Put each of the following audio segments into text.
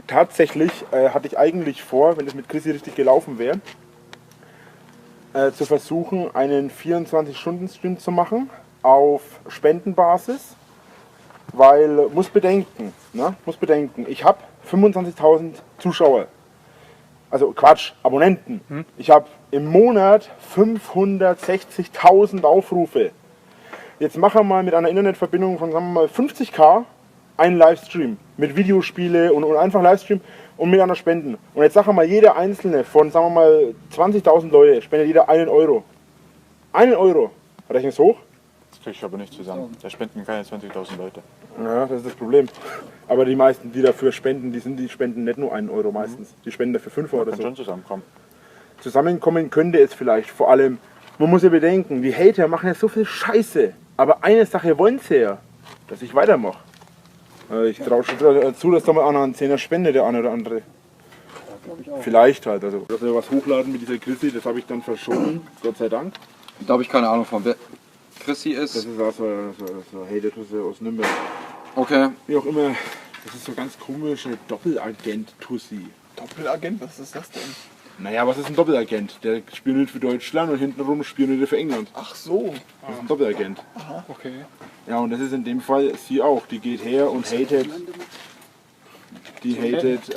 Tatsächlich hatte ich eigentlich vor, wenn es mit Chrissy richtig gelaufen wäre, zu versuchen, einen 24-Stunden-Stream zu machen auf Spendenbasis, weil, muss bedenken, ich habe 25.000 Zuschauer, also Quatsch, Abonnenten. Ich habe im Monat 560.000 Aufrufe. Jetzt machen wir mal mit einer Internetverbindung von, sagen wir mal, 50k einen Livestream mit Videospiele und einfach Livestream und mit einer Spenden. Und jetzt sagen wir mal, jeder einzelne von, sagen wir mal, 20.000 Leute spendet jeder 1 Euro. 1 Euro. Rechnen es hoch? Das kriege ich aber nicht zusammen. Da spenden keine 20.000 Leute. Ja, das ist das Problem. Aber die meisten, die dafür spenden, die spenden nicht nur 1 Euro meistens. Die spenden dafür 5 Euro oder Kann so. schon zusammenkommen. Zusammenkommen könnte es vielleicht. Vor allem, man muss ja bedenken, die Hater machen ja so viel Scheiße. Aber eine Sache wollen sie ja, dass ich weitermache. Ich traue schon zu, dass da mal einer einen 10er spendet, der eine oder andere. Vielleicht halt. Also, dass wir was hochladen mit dieser Chrissy, das habe ich dann verschoben, Gott sei Dank. Da habe ich keine Ahnung von wer Chrissy Das ist. ist auch so Hater-Tusse aus Nürnberg. Okay. Wie auch immer, das ist so ganz komische Doppelagent-Tussi. Doppelagent, was ist das denn? Naja, was ist ein Doppelagent? Der spioniert für Deutschland und hintenrum spioniert er für England. Ach so. Das ist ein Doppelagent. Aha, okay. Ja, und das ist in dem Fall sie auch. Die geht her und hatet. Die hatet.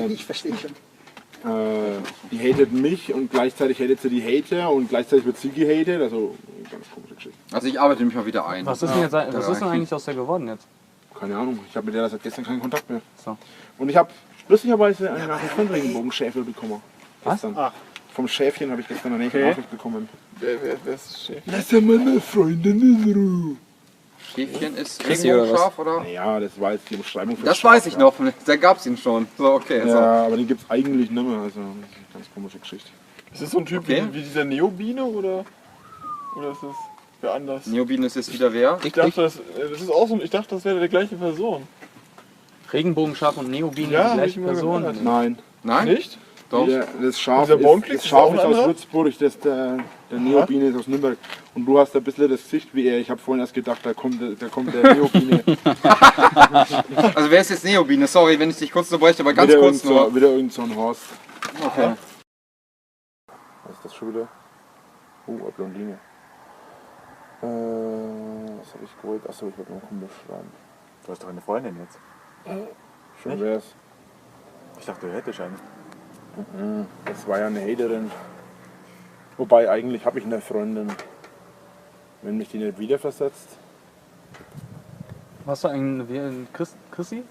Ich verstehe schon. Die hatet mich und gleichzeitig hatet sie die Hater und gleichzeitig wird sie gehatet. Also ganz komische Geschichte. Also ich arbeite mich mal wieder ein. Was ist denn, jetzt, was ist denn eigentlich aus der geworden jetzt? Keine Ahnung. Ich habe mit der seit gestern keinen Kontakt mehr. So. Und ich habe lustigerweise eine Nachricht von Regenbogenschäfer bekommen. Was? Gestern. Ach. Vom Schäfchen habe ich gestern eine Okay. Nachricht bekommen. Wer ist Chef? Lass ja meine Freundin in Ruhe. Schäfchen ist Chrissy oder was? Regenbogenschaf, oder? Naja, das war jetzt die Beschreibung für Das Schaf, weiß ich ja. noch, da gab's ihn schon. So, okay. So. Ja, aber den gibt es eigentlich nicht mehr. Also, das ist eine ganz komische Geschichte. Ist das so ein Typ Okay. wie dieser Neobiene oder ist das wer anders? Neobin ist jetzt wieder wer? Ich dachte, das ist auch so, ich dachte, das wäre die gleiche Person. Regenbogenschaf und Neobiene, Ja, die hab gleiche ich mir Person. gehört. Nein. Nein? Nicht? Doch. Das Schaf Dieser ist, Baunklick, das ist Schaf auch ein ist aus anderer? Würzburg, der Neobiene ist aus Nürnberg. Und du hast ein bisschen das Gesicht wie er. Ich habe vorhin erst gedacht, da kommt der Neobiene. Also wer ist jetzt Neobine? Sorry, wenn ich dich kurz unterbreche, aber ganz wieder kurz nur. Wieder irgend so ein Horst. Okay. Was ist das schon wieder? Oh, eine Blondine. Was habe ich geholt? Achso, ich wollte noch Kumpel schreiben. Du hast doch eine Freundin jetzt. Schön wär's. Ich dachte, du hättest eine. Das war ja eine Haterin. Wobei eigentlich habe ich eine Freundin. Wenn mich die nicht wieder versetzt. Warst du ein Chrissy?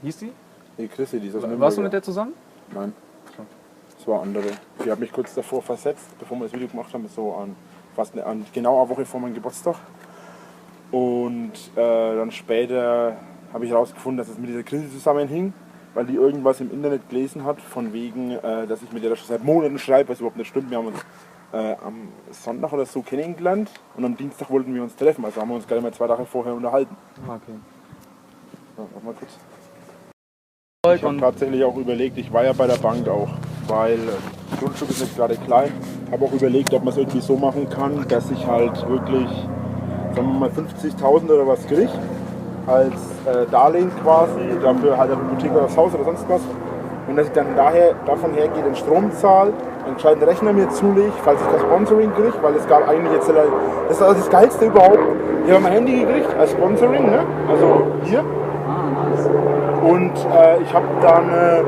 Hieß die? Nee, Chrissy, die ist aus Nürnberg. Warst du mit der zusammen? Nein. Das war andere. Die hat mich kurz davor versetzt, bevor wir das Video gemacht haben, so an genau eine Woche vor meinem Geburtstag. Und dann später habe ich herausgefunden, dass es mit dieser Chrissy zusammenhing, weil die irgendwas im Internet gelesen hat, von wegen, dass ich mit der schon seit Monaten schreibe, was überhaupt nicht stimmt. Wir haben uns am Sonntag oder so kennengelernt und am Dienstag wollten wir uns treffen, also haben wir uns gerade mal 2 Tage vorher unterhalten. Okay. Ja, warte mal kurz. Ich habe tatsächlich auch überlegt, ich war ja bei der Bank auch, weil das Grundstück ist nicht gerade klein. Habe auch überlegt, ob man es irgendwie so machen kann, dass ich halt wirklich, sagen wir mal 50.000 oder was kriege, als Darlehen quasi, dafür halt eine Hypothek oder das Haus oder sonst was. Und dass ich dann davon hergehe, den Strom zahle, einen gescheiten Rechner mir zulege, falls ich kein Sponsoring kriege, weil es gab eigentlich jetzt, das ist also das Geilste überhaupt. Ich habe mein Handy gekriegt als Sponsoring, ne? Also hier. Und ich habe dann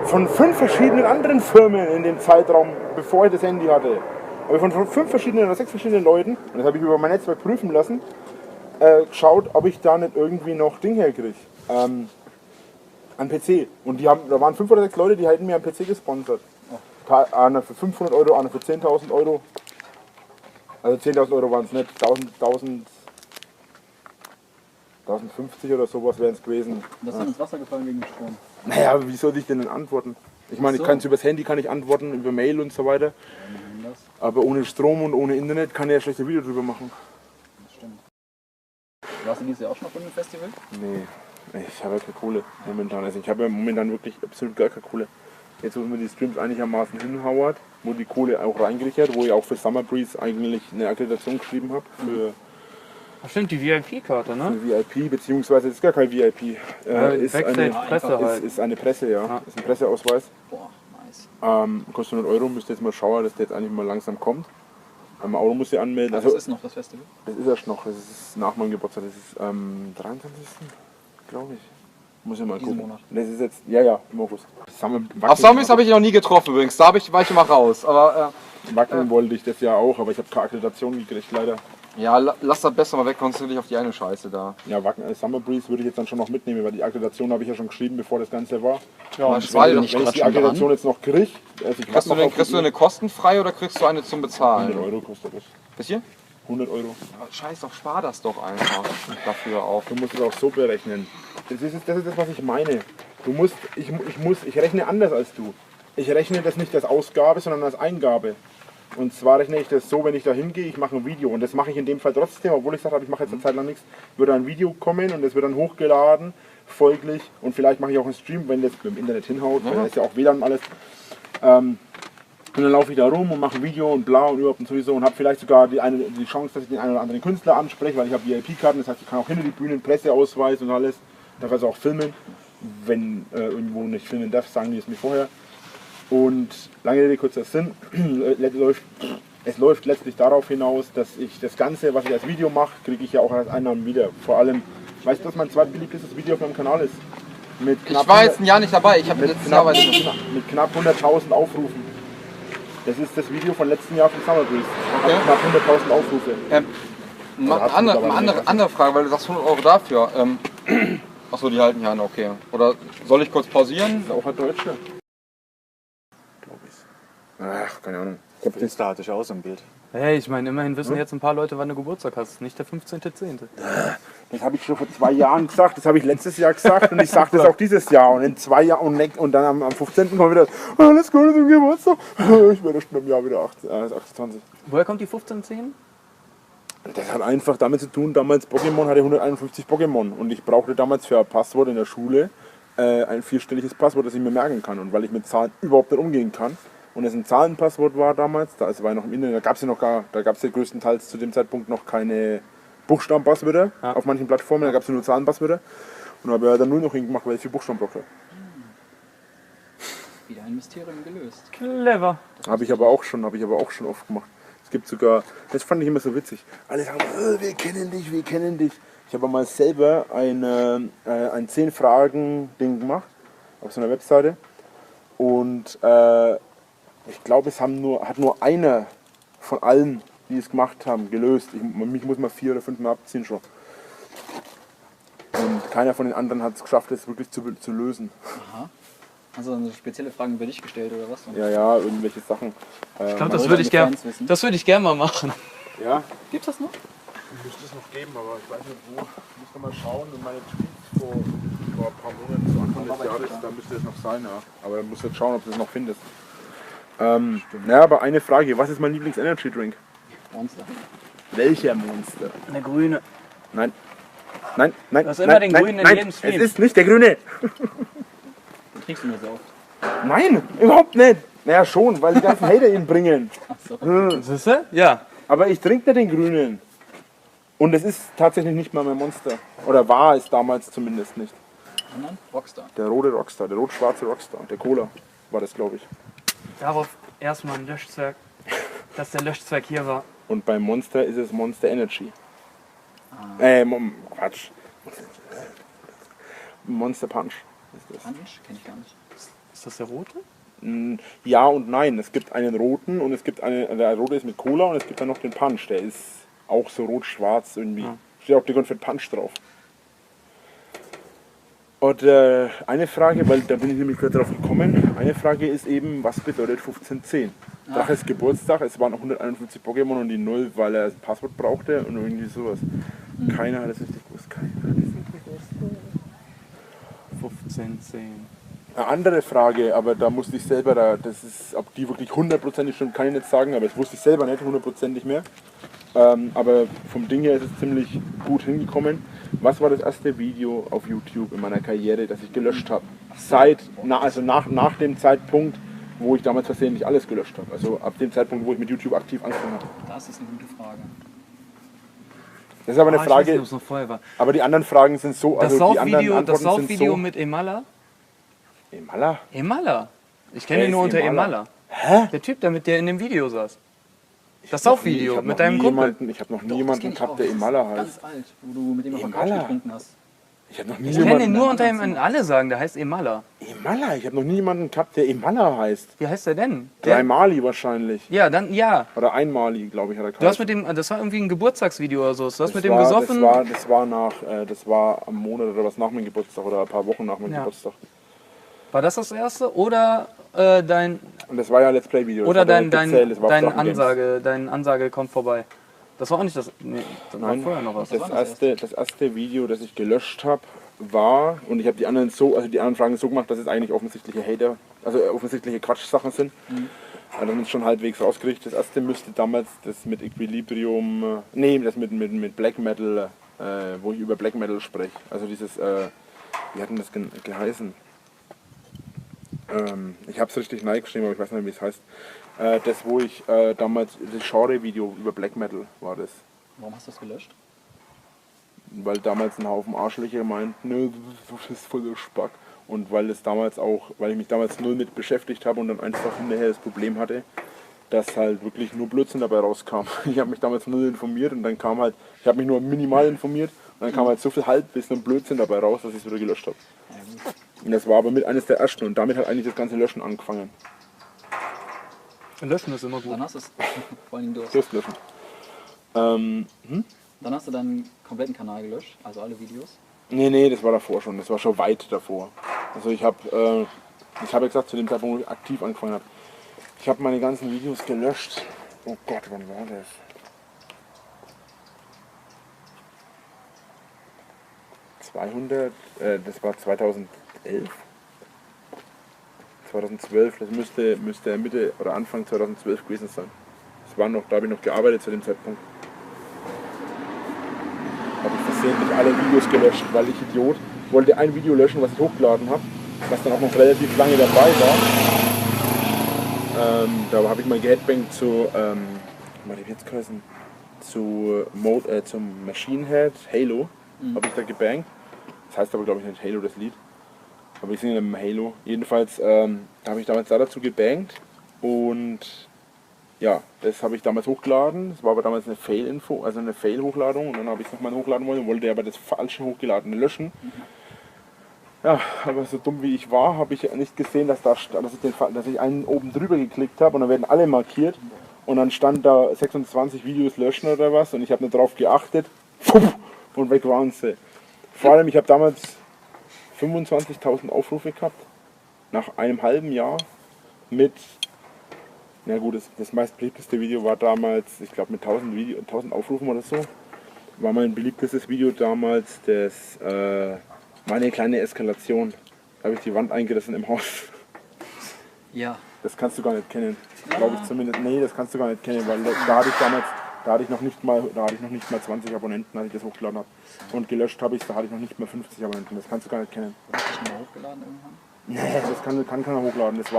von 5 verschiedenen anderen Firmen in dem Zeitraum, bevor ich das Handy hatte, aber von 5 verschiedenen oder 6 verschiedenen Leuten, und das habe ich über mein Netzwerk prüfen lassen, geschaut, ob ich da nicht irgendwie noch Ding herkriege. An PC. Und da waren 5 oder 6 Leute, die hätten mir einen PC gesponsert. Einer für 500 Euro, einer für 10.000 Euro. Also 10.000 Euro waren es nicht, 1050 oder sowas wären es gewesen. Das ist ins Wasser gefallen wegen dem Strom. Naja, wie soll ich denn antworten? Ich meine, ich kann es übers Handy kann ich antworten, über Mail und so weiter. Aber ohne Strom und ohne Internet kann ich ja schlechte Video drüber machen. Das stimmt. Warst du dieses Jahr auch schon auf einem Festival? Nee, ich habe ja keine Kohle momentan. Also ich habe ja momentan wirklich absolut gar keine Kohle. Jetzt, wo mir die Streams einigermaßen hinhauert, wo die Kohle auch reingekriegt hat, wo ich auch für Summer Breeze eigentlich eine Akkreditation geschrieben habe. Ach stimmt, die VIP-Karte, ne? Eine VIP, beziehungsweise ist gar kein VIP. Backstage-Presse halt. Ist eine Presse, ja. Ist ein Presseausweis. Boah, nice. Kostet 100 Euro, müsst ihr jetzt mal schauen, dass der jetzt eigentlich mal langsam kommt. Am Auto muss ich anmelden. Was Also, ist noch das Festival? das ist erst noch, das ist nach meinem Geburtstag, das ist am 23. glaube ich. Muss ich mal Diesen gucken. Monat. Das ist jetzt, ja, im August. Auf Zombies habe ich noch nie getroffen übrigens, war ich immer raus. Aber Wackeln wollte ich das ja auch, aber ich habe keine Akkreditation gekriegt, leider. ja, lass das besser mal weg, konzentriere dich auf die eine Scheiße da. Ja, Summer Breeze würde ich jetzt dann schon noch mitnehmen, weil die Akkreditation habe ich ja schon geschrieben, bevor das Ganze war. Ja, Und das war wenn, nicht wenn ich die Akkreditation jetzt noch kriege, also ich Kriegst du eine kostenfrei oder kriegst du eine zum 100 Bezahlen? Euro kostet das. Bisschen? 100 Euro. Ja, scheiß doch, spar das doch einfach dafür auf. Du musst es auch so berechnen. Das ist das, was ich meine. Ich rechne anders als du. Ich rechne das nicht als Ausgabe, sondern als Eingabe. Und zwar rechne ich das so, wenn ich da hingehe, ich mache ein Video. Und das mache ich in dem Fall trotzdem, obwohl ich sage, ich mache jetzt eine Zeit lang nichts, würde ein Video kommen und das wird dann hochgeladen, folglich. Und vielleicht mache ich auch einen Stream, wenn das im Internet hinhaut, weil da ist ja auch WLAN und alles. Und dann laufe ich da rum und mache ein Video und bla und überhaupt und sowieso und habe vielleicht sogar die Chance, dass ich den einen oder anderen Künstler anspreche, weil ich habe VIP-Karten, das heißt, ich kann auch hinter die Bühnen, Presseausweis und alles, darf also auch filmen, wenn irgendwo nicht filmen darf, sagen die es mir vorher. Und lange Rede, kurzer Sinn, es läuft letztlich darauf hinaus, dass ich das Ganze, was ich als Video mache, kriege ich ja auch als Einnahmen wieder. Vor allem, weißt du, was mein zweitbeliebtestes Video auf meinem Kanal ist? Mit Ich war jetzt ein Jahr nicht dabei, ich habe letztes Jahr weiß ich nicht. mit knapp 100.000 Aufrufen. Das ist das Video von letzten Jahr von Summer Breeze. Hat knapp 100.000 Aufrufe. Andere Frage, weil du sagst 100 Euro dafür. Achso, die halten ja an, okay. Oder soll ich kurz pausieren? Ist auch ein Deutscher. Glaube ich. Ach, keine Ahnung. Insta hatte ich auch so ein Bild. Hey, ich meine, immerhin wissen jetzt ein paar Leute, wann du Geburtstag hast. Nicht der 15.10. Das habe ich schon vor 2 Jahren gesagt, das habe ich letztes Jahr gesagt und ich sage das auch dieses Jahr. Und in 2 Jahren und dann am 15. kommt wieder, alles Gute zum Geburtstag. Ich werde schon im Jahr wieder 28. Woher kommt die 15.10? Das hat einfach damit zu tun, damals Pokémon hatte 151 Pokémon und ich brauchte damals für ein Passwort in der Schule ein 4-stelliges Passwort, das ich mir merken kann. Und weil ich mit Zahlen überhaupt nicht umgehen kann und es ein Zahlenpasswort war damals, da war ja noch im Internet, da gab es ja größtenteils zu dem Zeitpunkt noch keine Buchstabenpasswörter auf manchen Plattformen, da gab es nur Zahlenpasswörter und habe ja dann nur noch hingemacht, weil ich 4 Buchstaben brauchte. Wieder ein Mysterium gelöst. Clever. Habe ich aber auch schon oft gemacht. Es gibt sogar, das fand ich immer so witzig. Alle sagen, wir kennen dich. Ich habe mal selber ein 10-Fragen-Ding gemacht auf so einer Webseite und ich glaube, hat nur einer von allen, die es gemacht haben, gelöst. Mich muss man 4 oder 5 Mal abziehen schon. Und keiner von den anderen hat es geschafft, das wirklich zu lösen. Aha. Hast du dann so spezielle Fragen über dich gestellt oder was? Ja, irgendwelche Sachen. Ich glaube, das würde ich gern mal machen. Ja, Gibt's das noch? müsste es noch geben, aber ich weiß nicht wo. Ich muss noch mal schauen und meine Tweets vor ein paar Monaten zu Anfang des Jahres, da müsste es noch sein, ja. Aber dann musst du jetzt schauen, ob du es noch findest. Aber eine Frage, was ist mein Lieblings-Energy-Drink? Monster. Welcher Monster? Der grüne. Nein. Du hast immer den Grünen in jedem Stream. Es ist nicht der Grüne. Kriegst du nur so oft. Nein, überhaupt nicht. Naja, schon, weil die ganzen Hater ihn bringen. Siehst du? Ja. Aber ich trinke nicht den Grünen. Und es ist tatsächlich nicht mal mein Monster. Oder war es damals zumindest nicht. Sondern Rockstar. Der rote Rockstar, der rot-schwarze Rockstar. Der Cola war das, glaube ich. Darauf erstmal ein Löschzwerg. Dass der Löschzwerg hier war. Und beim Monster ist es Monster Energy. Quatsch. Monster Punch ist das. Punch? Kenn ich gar nicht. Ist das der rote? Ja und nein. Es gibt einen roten und es gibt der rote ist mit Cola und es gibt dann noch den Punch. Der ist auch so rot-schwarz irgendwie. Steht auch dick und fett Punch drauf. Und eine Frage, weil da bin ich nämlich gerade drauf gekommen, eine Frage ist eben, was bedeutet 1510? Draches Geburtstag, es waren noch 151 Pokémon und die 0, weil er ein Passwort brauchte und irgendwie sowas. Keiner hat es richtig gewusst. 1510. Eine andere Frage, aber da musste ich selber, das ist, ob die wirklich 100% stimmt, kann ich nicht sagen, aber das wusste ich selber nicht 100% mehr. Aber vom Ding her ist es ziemlich gut hingekommen. Was war das erste Video auf YouTube in meiner Karriere, das ich gelöscht habe? Nach dem Zeitpunkt, wo ich damals versehentlich alles gelöscht habe. Also ab dem Zeitpunkt, wo ich mit YouTube aktiv angefangen habe. Das ist eine gute Frage. Das ist aber eine Ich weiß nicht, Frage, ob es noch vorher war. aber die anderen Fragen sind so, Das also die anderen Saufvideo, Antworten sind Saufvideo so. mit Emala? Emala? Emala. Ich kenne Wer ihn nur ist unter Emala? Emala. Hä? Der Typ, der mit dir in dem Video saß. Das Ich Saufvideo hab mit noch deinem nie Kumpel. jemanden, ich habe noch nie Doch, das jemanden kenn ich gehabt, auch. der Das ist Emala heißt. Ganz alt, wo du mit dem auf der Couch Emala? getrunken hast. Ich habe noch nie Ich kenne ihn jemanden. nur unter ihm, alle sagen, der heißt Emala. Emala? Ich habe noch nie jemanden gehabt, der Emala heißt. Wie heißt der denn? Dreimali wahrscheinlich. Ja, dann, ja. Oder einmali, glaube ich, hat er Du hast mit dem, das war irgendwie ein Geburtstagsvideo oder so. Du hast mit dem war, gesoffen. das war am Monat oder was nach meinem Geburtstag oder ein paar Wochen nach meinem Ja. Geburtstag. War das das erste? Oder dein, Und das war ja ein Let's Play Video. oder das dein, hat er dein, gezählt, das war auf dein Drachen Games. Ansage, dein Ansage kommt vorbei? Das war auch nicht das. Nee, das war Nein, vorher noch was. das erste Video, das ich gelöscht habe, war, und ich habe die anderen Fragen so gemacht, dass es eigentlich offensichtliche Hater, also offensichtliche Quatschsachen sind. Also dann ist schon halbwegs rausgekriegt. Das erste müsste damals das mit Equilibrium, das mit Black Metal, wo ich über Black Metal spreche. Also dieses, wie hat denn das geheißen? Ich habe es richtig geschrieben, aber ich weiß nicht, wie es heißt. Das, wo ich damals, das Genre-Video über Black Metal war das. Warum hast du das gelöscht? Weil damals ein Haufen Arschlöcher meinten, nö, das ist voll der Spack. Und weil ich mich damals null mit beschäftigt habe und dann einfach hinterher das Problem hatte, dass halt wirklich nur Blödsinn dabei rauskam. Ich habe mich damals null informiert und dann kam halt, ich habe mich nur minimal informiert und dann kam halt so viel Halbwissen und Blödsinn dabei raus, dass ich es wieder gelöscht habe. Und das war aber mit eines der ersten und damit hat eigentlich das ganze Löschen angefangen. Löschen ist immer gut. Dann hast du es. Vor allem du hast. Das Löschen. Dann hast du deinen kompletten Kanal gelöscht, also alle Videos. Nee, das war davor schon. Das war schon weit davor. Also ich habe ja gesagt, zu dem Zeitpunkt, wo ich aktiv angefangen habe, ich habe meine ganzen Videos gelöscht. Oh Gott, wann war das? Das war 2011. 2012, das müsste Mitte oder Anfang 2012 gewesen sein. Das war noch, da habe ich noch gearbeitet zu dem Zeitpunkt. Habe ich versehentlich alle Videos gelöscht, weil ich Idiot wollte ein Video löschen, was ich hochgeladen habe, was dann auch noch relativ lange dabei war. Da habe ich mal geheadbangt zum Machine Head Halo, habe ich da gebangt. Das heißt aber glaube ich nicht Halo, das Lied. Aber ich singe im Halo. Jedenfalls da habe ich damals dazu gebankt und ja, das habe ich damals hochgeladen. Das war aber damals eine Fail-Info, also eine Fail-Hochdladung. Und dann habe ich es nochmal hochladen wollen, wollte aber das falsche hochgeladene löschen. Ja, aber so dumm wie ich war, habe ich nicht gesehen, dass ich einen oben drüber geklickt habe und dann werden alle markiert. Und dann stand da 26 Videos löschen oder was und ich habe nicht drauf geachtet. Und weg waren sie. Vor allem, ich habe damals 25.000 Aufrufe gehabt. Nach einem halben Jahr mit, na gut, das meistbeliebteste Video war damals, ich glaube mit 1000 Aufrufen oder so, war mein beliebtestes Video damals das, meine kleine Eskalation. Da habe ich die Wand eingerissen im Haus. Ja. Das kannst du gar nicht kennen, glaube ich zumindest. Nee, das kannst du gar nicht kennen, weil da hatte ich noch nicht mal 20 Abonnenten, als ich das hochgeladen habe. Und gelöscht habe ich es, da hatte ich noch nicht mal 50 Abonnenten. Das kannst du gar nicht kennen. Hast du schon mal hochgeladen irgendwann? Nee, das kann keiner hochladen. Das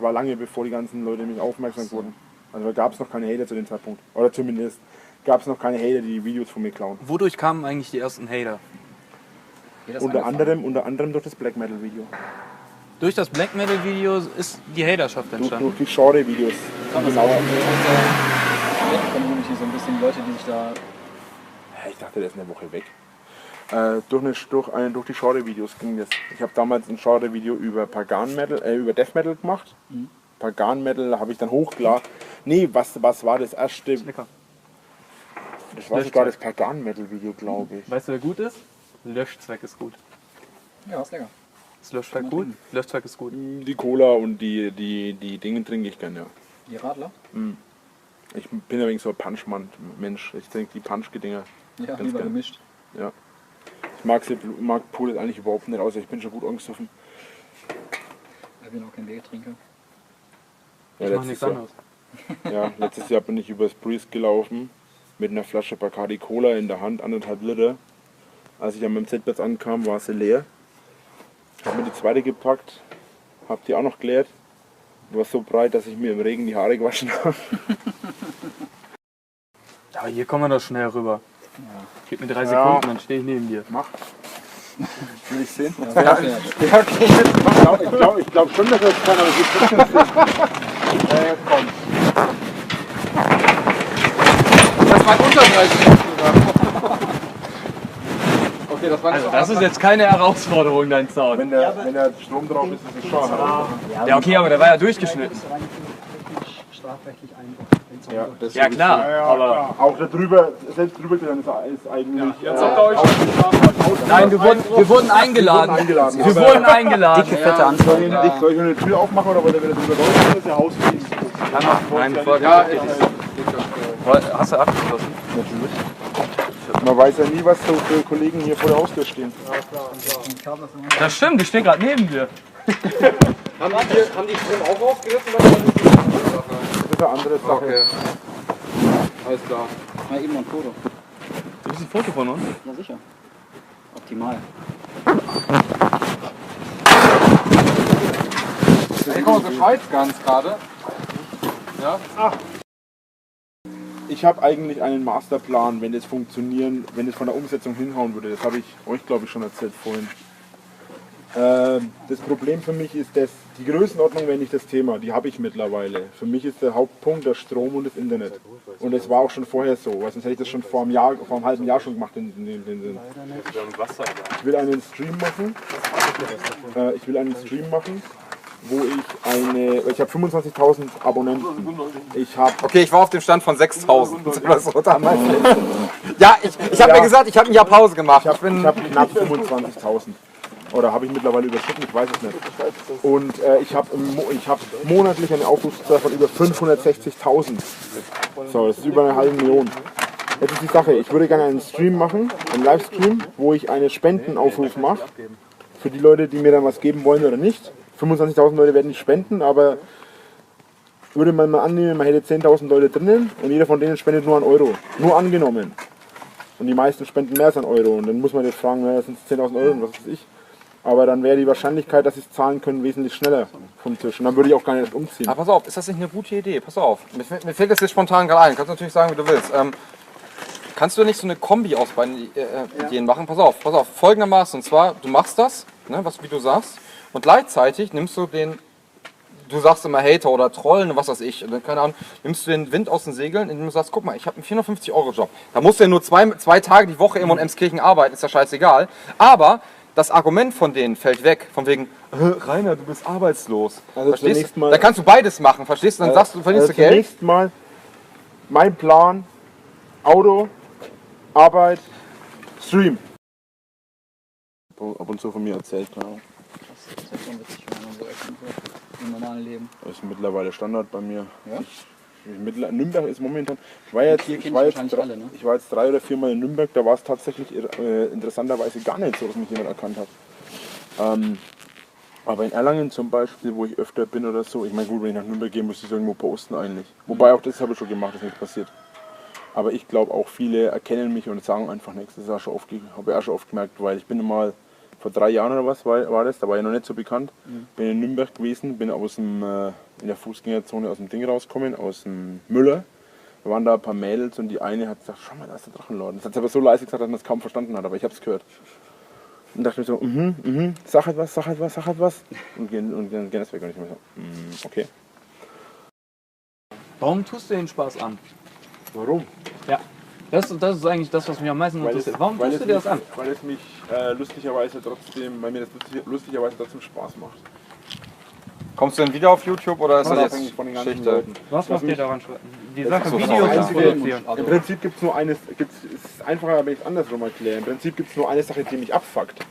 war lange bevor die ganzen Leute mich aufmerksam wurden. Also da gab es noch keine Hater zu dem Zeitpunkt. Oder zumindest gab es noch keine Hater, die Videos von mir klauen. Wodurch kamen eigentlich die ersten Hater? Wie das Unter angefangen? anderem durch das Black Metal Video. Durch das Black Metal Video ist die Haterschaft entstanden. Durch die Genre-Videos. Kam das auch aus der Community so ein bisschen die Leute, die sich da. Ich dachte, der ist eine Woche weg. Durch die Genre-Videos ging das. Ich habe damals ein Genre-Video über Pagan Metal, über Death Metal gemacht. Pagan Metal habe ich dann hochgeladen. Nee, was war das erste? Lecker. Das war sogar das Pagan Metal Video, glaube ich. Weißt du, wer gut ist? Löschzweck ist gut. Ja, ist lecker. Ist Löschzweck gut? Löschzweck ist gut. Die Cola und die Dinge trinke ich gerne, ja. Die Radler? Ich bin ja wegen so ein Punch-Mensch. Ich trinke die Punch-Dinger. Ja, Ganz lieber gern. gemischt. Ja. Ich mag Pool eigentlich überhaupt nicht, außer ich bin schon gut angesoffen. Ich bin auch kein Biertrinker. Ja, Ich mach nichts anderes. Ja, letztes Jahr bin ich übers Breeze gelaufen mit einer Flasche Bacardi Cola in der Hand, 1,5 Liter. Als ich an meinem Zeltplatz ankam, war sie leer. Hab mir die zweite gepackt, hab die auch noch geleert. Die war so breit, dass ich mir im Regen die Haare gewaschen habe. Aber hier kommen wir doch schnell rüber. Gib mir 3 Sekunden, dann stehe ich neben dir. Mach. Will ich sehen? Ja, okay. Ich glaub schon, dass er es kann, aber es wird trotzdem sehen. Komm. Das war unter 30 Minuten. Okay, das war Also das ist jetzt keine Herausforderung, dein Sound. Wenn der Strom drauf ist, ist es schon. Ja okay, aber der war ja durchgeschnitten. Strafrechtlich Ja, Ja klar, aber auch da drüber, selbst drüber dann ist eigentlich. Jetzt habt ihr euch Nein, wir wurden eingeladen. Wir wurden eingeladen. Dicke, fette Anzeige. Soll ich eine Tür aufmachen oder wollt ihr wieder drüber raus? Oder ist der Haus Nein, ja, hast du abgeschlossen? Natürlich. Man weiß ja nie, was so für Kollegen hier vor der Haustür stehen. Das stimmt, die stehen gerade neben dir. Haben die Strom auch aufgerissen? Das ist eine andere Sache. Okay. Alles klar. Mal eben ein Foto. Du bist ein Foto von uns? Ja, sicher. Optimal. Hier kommt aus der Schweiz ganz gerade. Ja? Ich habe eigentlich einen Masterplan, wenn das funktionieren, wenn das von der Umsetzung hinhauen würde. Das habe ich euch, glaube ich, schon erzählt vorhin. Das Problem für mich ist, dass die Größenordnung wäre nicht das Thema, die habe ich mittlerweile. Für mich ist der Hauptpunkt der Strom und das Internet. Und das war auch schon vorher so, weil sonst hätte ich das schon vor einem halben Jahr schon gemacht. Ich will einen Stream machen. Wo ich habe 25.000 Abonnenten. Okay, ich war auf dem Stand von 6.000. Ja, ich habe mir gesagt, ich habe ein Jahr Pause gemacht. Ich habe knapp 25.000. Oder habe ich mittlerweile überschritten, ich weiß es nicht. Und ich habe monatlich eine Aufrufszahl von über 560.000. So, das ist über 500.000. Jetzt ist die Sache, ich würde gerne einen Stream machen, einen Livestream, wo ich einen Spendenaufruf mache. Für die Leute, die mir dann was geben wollen oder nicht. 25.000 Leute werden nicht spenden, aber würde man mal annehmen, man hätte 10.000 Leute drinnen und jeder von denen spendet nur 1 Euro. Nur angenommen. Und die meisten spenden mehr als 1 Euro. Und dann muss man jetzt fragen, naja, das sind 10.000 Euro und was weiß ich. Aber dann wäre die Wahrscheinlichkeit, dass sie es zahlen können, wesentlich schneller vom Tisch. Und dann würde ich auch gar nicht umziehen. Aber pass auf, ist das nicht eine gute Idee? Pass auf, mir fällt das jetzt spontan gerade ein. Kannst du natürlich sagen, wie du willst. Kannst du nicht so eine Kombi aus beiden Ideen machen? Pass auf, folgendermaßen. Und zwar, du machst das, ne, wie du sagst, und gleichzeitig nimmst du du sagst immer Hater oder Trollen, was weiß ich, keine Ahnung, nimmst du den Wind aus den Segeln, indem du sagst, guck mal, ich habe einen 450-Euro-Job. Da musst du ja nur zwei Tage die Woche immer in Emskirchen arbeiten, ist ja scheißegal. Aber das Argument von denen fällt weg, von wegen, Rainer, du bist arbeitslos. Also verstehst du? Da kannst du beides machen, verstehst du? Dann sagst du, verdienst du Geld. Zunächst mal mein Plan, Auto, Arbeit, Stream. Ab und zu von mir erzählt, genau. Das ist ja schon witzig, wenn man so erkennt im normalen Leben. Das ist mittlerweile Standard bei mir. Ja? Nürnberg ist momentan. Ich war jetzt 3 oder 4 Mal in Nürnberg, da war es tatsächlich interessanterweise gar nicht so, dass mich jemand erkannt hat. Aber in Erlangen zum Beispiel, wo ich öfter bin oder so, ich meine gut, wenn ich nach Nürnberg gehe, muss ich es irgendwo posten eigentlich. Wobei auch das habe ich schon gemacht, dass nichts passiert. Aber ich glaube auch viele erkennen mich und sagen einfach nichts. Das habe ich auch schon oft gemerkt, weil ich bin mal vor 3 Jahren oder was war das, da war ich noch nicht so bekannt. Bin in Nürnberg gewesen, bin in der Fußgängerzone aus dem Ding rausgekommen, aus dem Müller. Da waren da ein paar Mädels und die eine hat gesagt, schau mal, da ist der Drachenlord. Das hat sie aber so leise gesagt, dass man es kaum verstanden hat, aber ich habe es gehört. Und dachte mir so, sag halt was. Und gehen das weg und ich mir so, okay. Warum tust du den Spaß an? Warum? Ja. Das ist eigentlich das, was mich am meisten interessiert. Warum tust du dir das an? Weil es mich lustigerweise trotzdem Spaß macht. Kommst du denn wieder auf YouTube oder ist das Abhängig jetzt von den ganzen Geschichte? Leuten. Was macht dir daran Spaß? Die Das Sache, ist so Videos das zu produzieren. Im Prinzip gibt es nur eines, es ist einfacher, wenn ich es andersrum erkläre. Im Prinzip gibt es nur eine Sache, die mich abfuckt.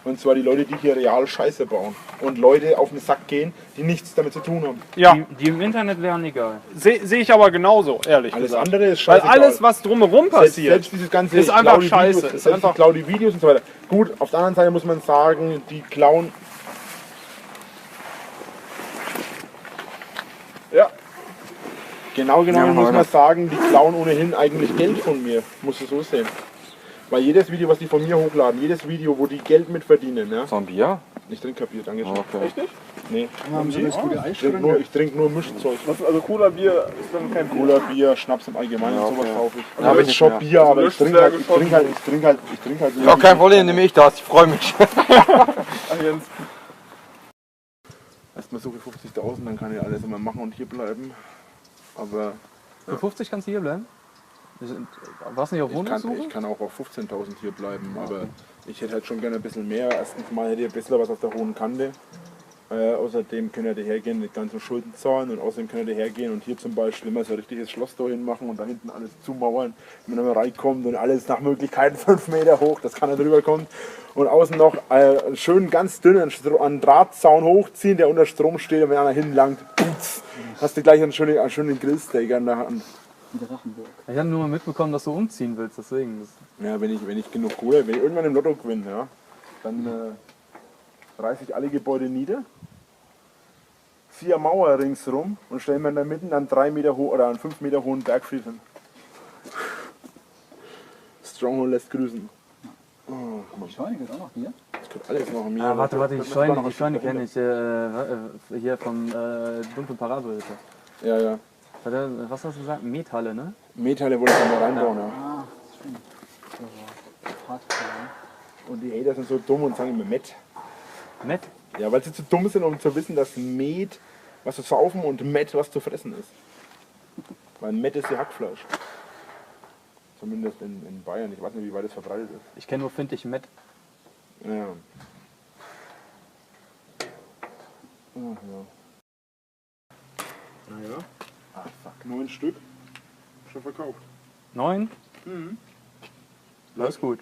Und zwar die Leute, die hier real Scheiße bauen. Und Leute auf den Sack gehen, die nichts damit zu tun haben. Ja, Die im Internet wären egal. sehe ich aber genauso, ehrlich Alles gesagt. andere ist Weil scheiße. alles, was drumherum passiert, Selbst dieses ganze ist einfach Cloud-Videos, scheiße. selbst Ist einfach die Cloud-Videos und so weiter. Gut, auf der anderen Seite muss man sagen, die klauen. Ja. Genau genommen muss man sagen, die klauen ohnehin eigentlich Geld von mir. Musst du so sehen. Weil jedes Video, was die von mir hochladen, jedes Video, wo die Geld mit verdienen, ja. So ein Bier? Ich trinke kein Bier, danke schön. Okay. Echt nicht? Nee. Ich trinke nur Mischzeug. Also Cola-Bier ist dann kein Cola, Bier, Schnaps im Allgemeinen, Ja, sowas okay. kaufe ich. Ja, aber Also ich schon nicht Bier, aber ich trinke halt. Ja, kein Problem, nehme ich das. Ich freue mich. Ach Jens. Erstmal so für 50.000, dann kann ich alles immer machen und hier bleiben. Aber Für 50 kannst du hier bleiben? Warst du nicht auf Wohnungssuche? ich kann auch auf 15.000 hier bleiben, aber ich hätte halt schon gerne ein bisschen mehr. Erstens mal hätte ich ein bisschen was auf der hohen Kante. Außerdem können wir hergehen, die ganzen Schulden zahlen und außerdem können wir hergehen und hier zum Beispiel mal so ein richtiges Schloss da hin machen und da hinten alles zumauern, wenn man reinkommt und alles nach Möglichkeiten 5 Meter hoch, dass keiner drüber kommt. Und außen noch einen schönen ganz dünnen Drahtzaun hochziehen, der unter Strom steht und wenn einer hinlangt, hast du gleich einen schönen Grillsteak an der Hand. Ich habe nur mal mitbekommen, dass du umziehen willst, deswegen. Ja, wenn ich genug Kohle, wenn ich irgendwann im Lotto gewinne, ja, dann reiße ich alle Gebäude nieder, 4 Mauer ringsrum und stelle mir in der Mitte einen 3 Meter hoch oder einen 5 Meter hohen Bergfried hin. Stronghold lässt grüßen. Oh, Die Scheune geht auch noch hier. das könnte alles noch mir. Ah, warte, die Scheune kenne ich. Hier vom dunklen Parabelritter. Ja, ja. Was hast du gesagt? Methalle, ne? Metalle wollte ich da mal reinbauen, ja. Ah, schön. Und die Hater sind so dumm und sagen immer Met. Met? Ja, weil sie zu dumm sind, um zu wissen, dass Met was zu saufen und Met was zu fressen ist. Weil Met ist ja Hackfleisch. Zumindest in Bayern. Ich weiß nicht, wie weit es verbreitet ist. Ich kenne nur Fintig Met. Ja. Ach ja. Naja. Ach fuck. 9 Stück. Schon verkauft. 9? Alles gut.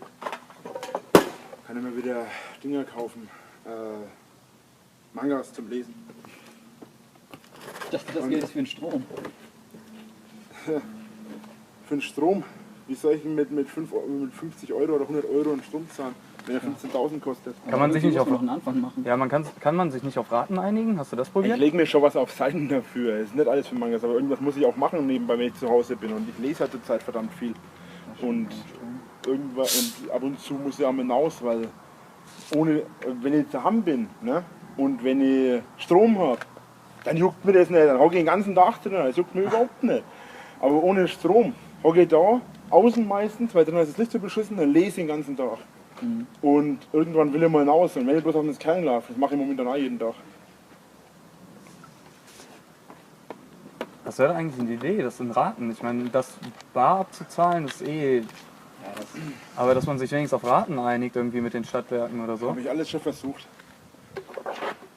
Kann ich mir wieder Dinger kaufen. Mangas zum Lesen. Ich dachte, das Geld ist für den Strom. Für den Strom. Wie soll ich mit 50 Euro oder 100 Euro einen Strom zahlen, wenn er 15.000 kostet? Kann man sich nicht auf noch einen Anfang machen. Ja, kann man sich nicht auf Raten einigen? Hast du das Ich probiert? lege mir schon was auf Seiten dafür. Es ist nicht alles für Mangas, aber irgendwas muss ich auch machen nebenbei, wenn ich zu Hause bin. Und ich lese halt zur Zeit verdammt viel. Und irgendwas und ab und zu muss ich auch mal hinaus, weil wenn ich daheim bin, ne, und wenn ich Strom habe, dann juckt mir das nicht. Dann hocke ich den ganzen Tag drin, das juckt mir überhaupt nicht. Aber ohne Strom hocke ich da, außen meistens, weil drin ist das Licht so beschissen, dann lese ich den ganzen Tag. Und irgendwann will ich mal hinaus und wenn ich bloß auf das Kern laufe, das mache ich momentan auch jeden Tag. Das wäre eigentlich eine Idee, das in Raten. Ich meine, das bar abzuzahlen ist eh. Aber dass man sich wenigstens auf Raten einigt, irgendwie mit den Stadtwerken oder so, Habe ich alles schon versucht.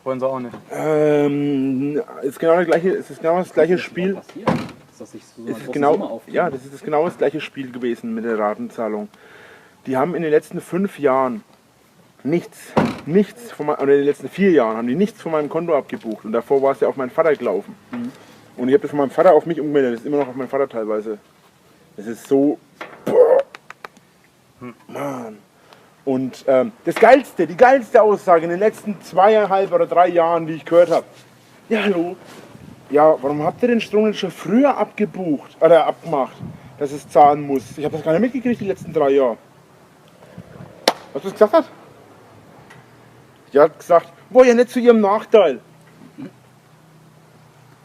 wollen sie auch nicht. Ist genau es ist genau das gleiche Spiel. Passiert, dass das sich so eine Es ist große genau, Summe aufgeht. ja, das ist genau das gleiche Spiel gewesen mit der Ratenzahlung. Die haben in den letzten 5 Jahren nichts oder in den letzten 4 Jahren haben die nichts von meinem Konto abgebucht. Und davor war es ja auf meinen Vater gelaufen. Und ich habe das von meinem Vater auf mich umgemeldet. Das ist immer noch auf meinen Vater teilweise. Das ist so. Boah, Mann. Und die geilste Aussage in den letzten 2,5 oder 3 Jahren, die ich gehört habe. Ja, hallo. Ja, warum habt ihr den Strom nicht schon früher abgebucht oder abgemacht, dass es zahlen muss? Ich habe das gar nicht mitgekriegt die letzten 3 Jahre. Was du gesagt hat? Die hat gesagt, boah, ja nicht zu ihrem Nachteil.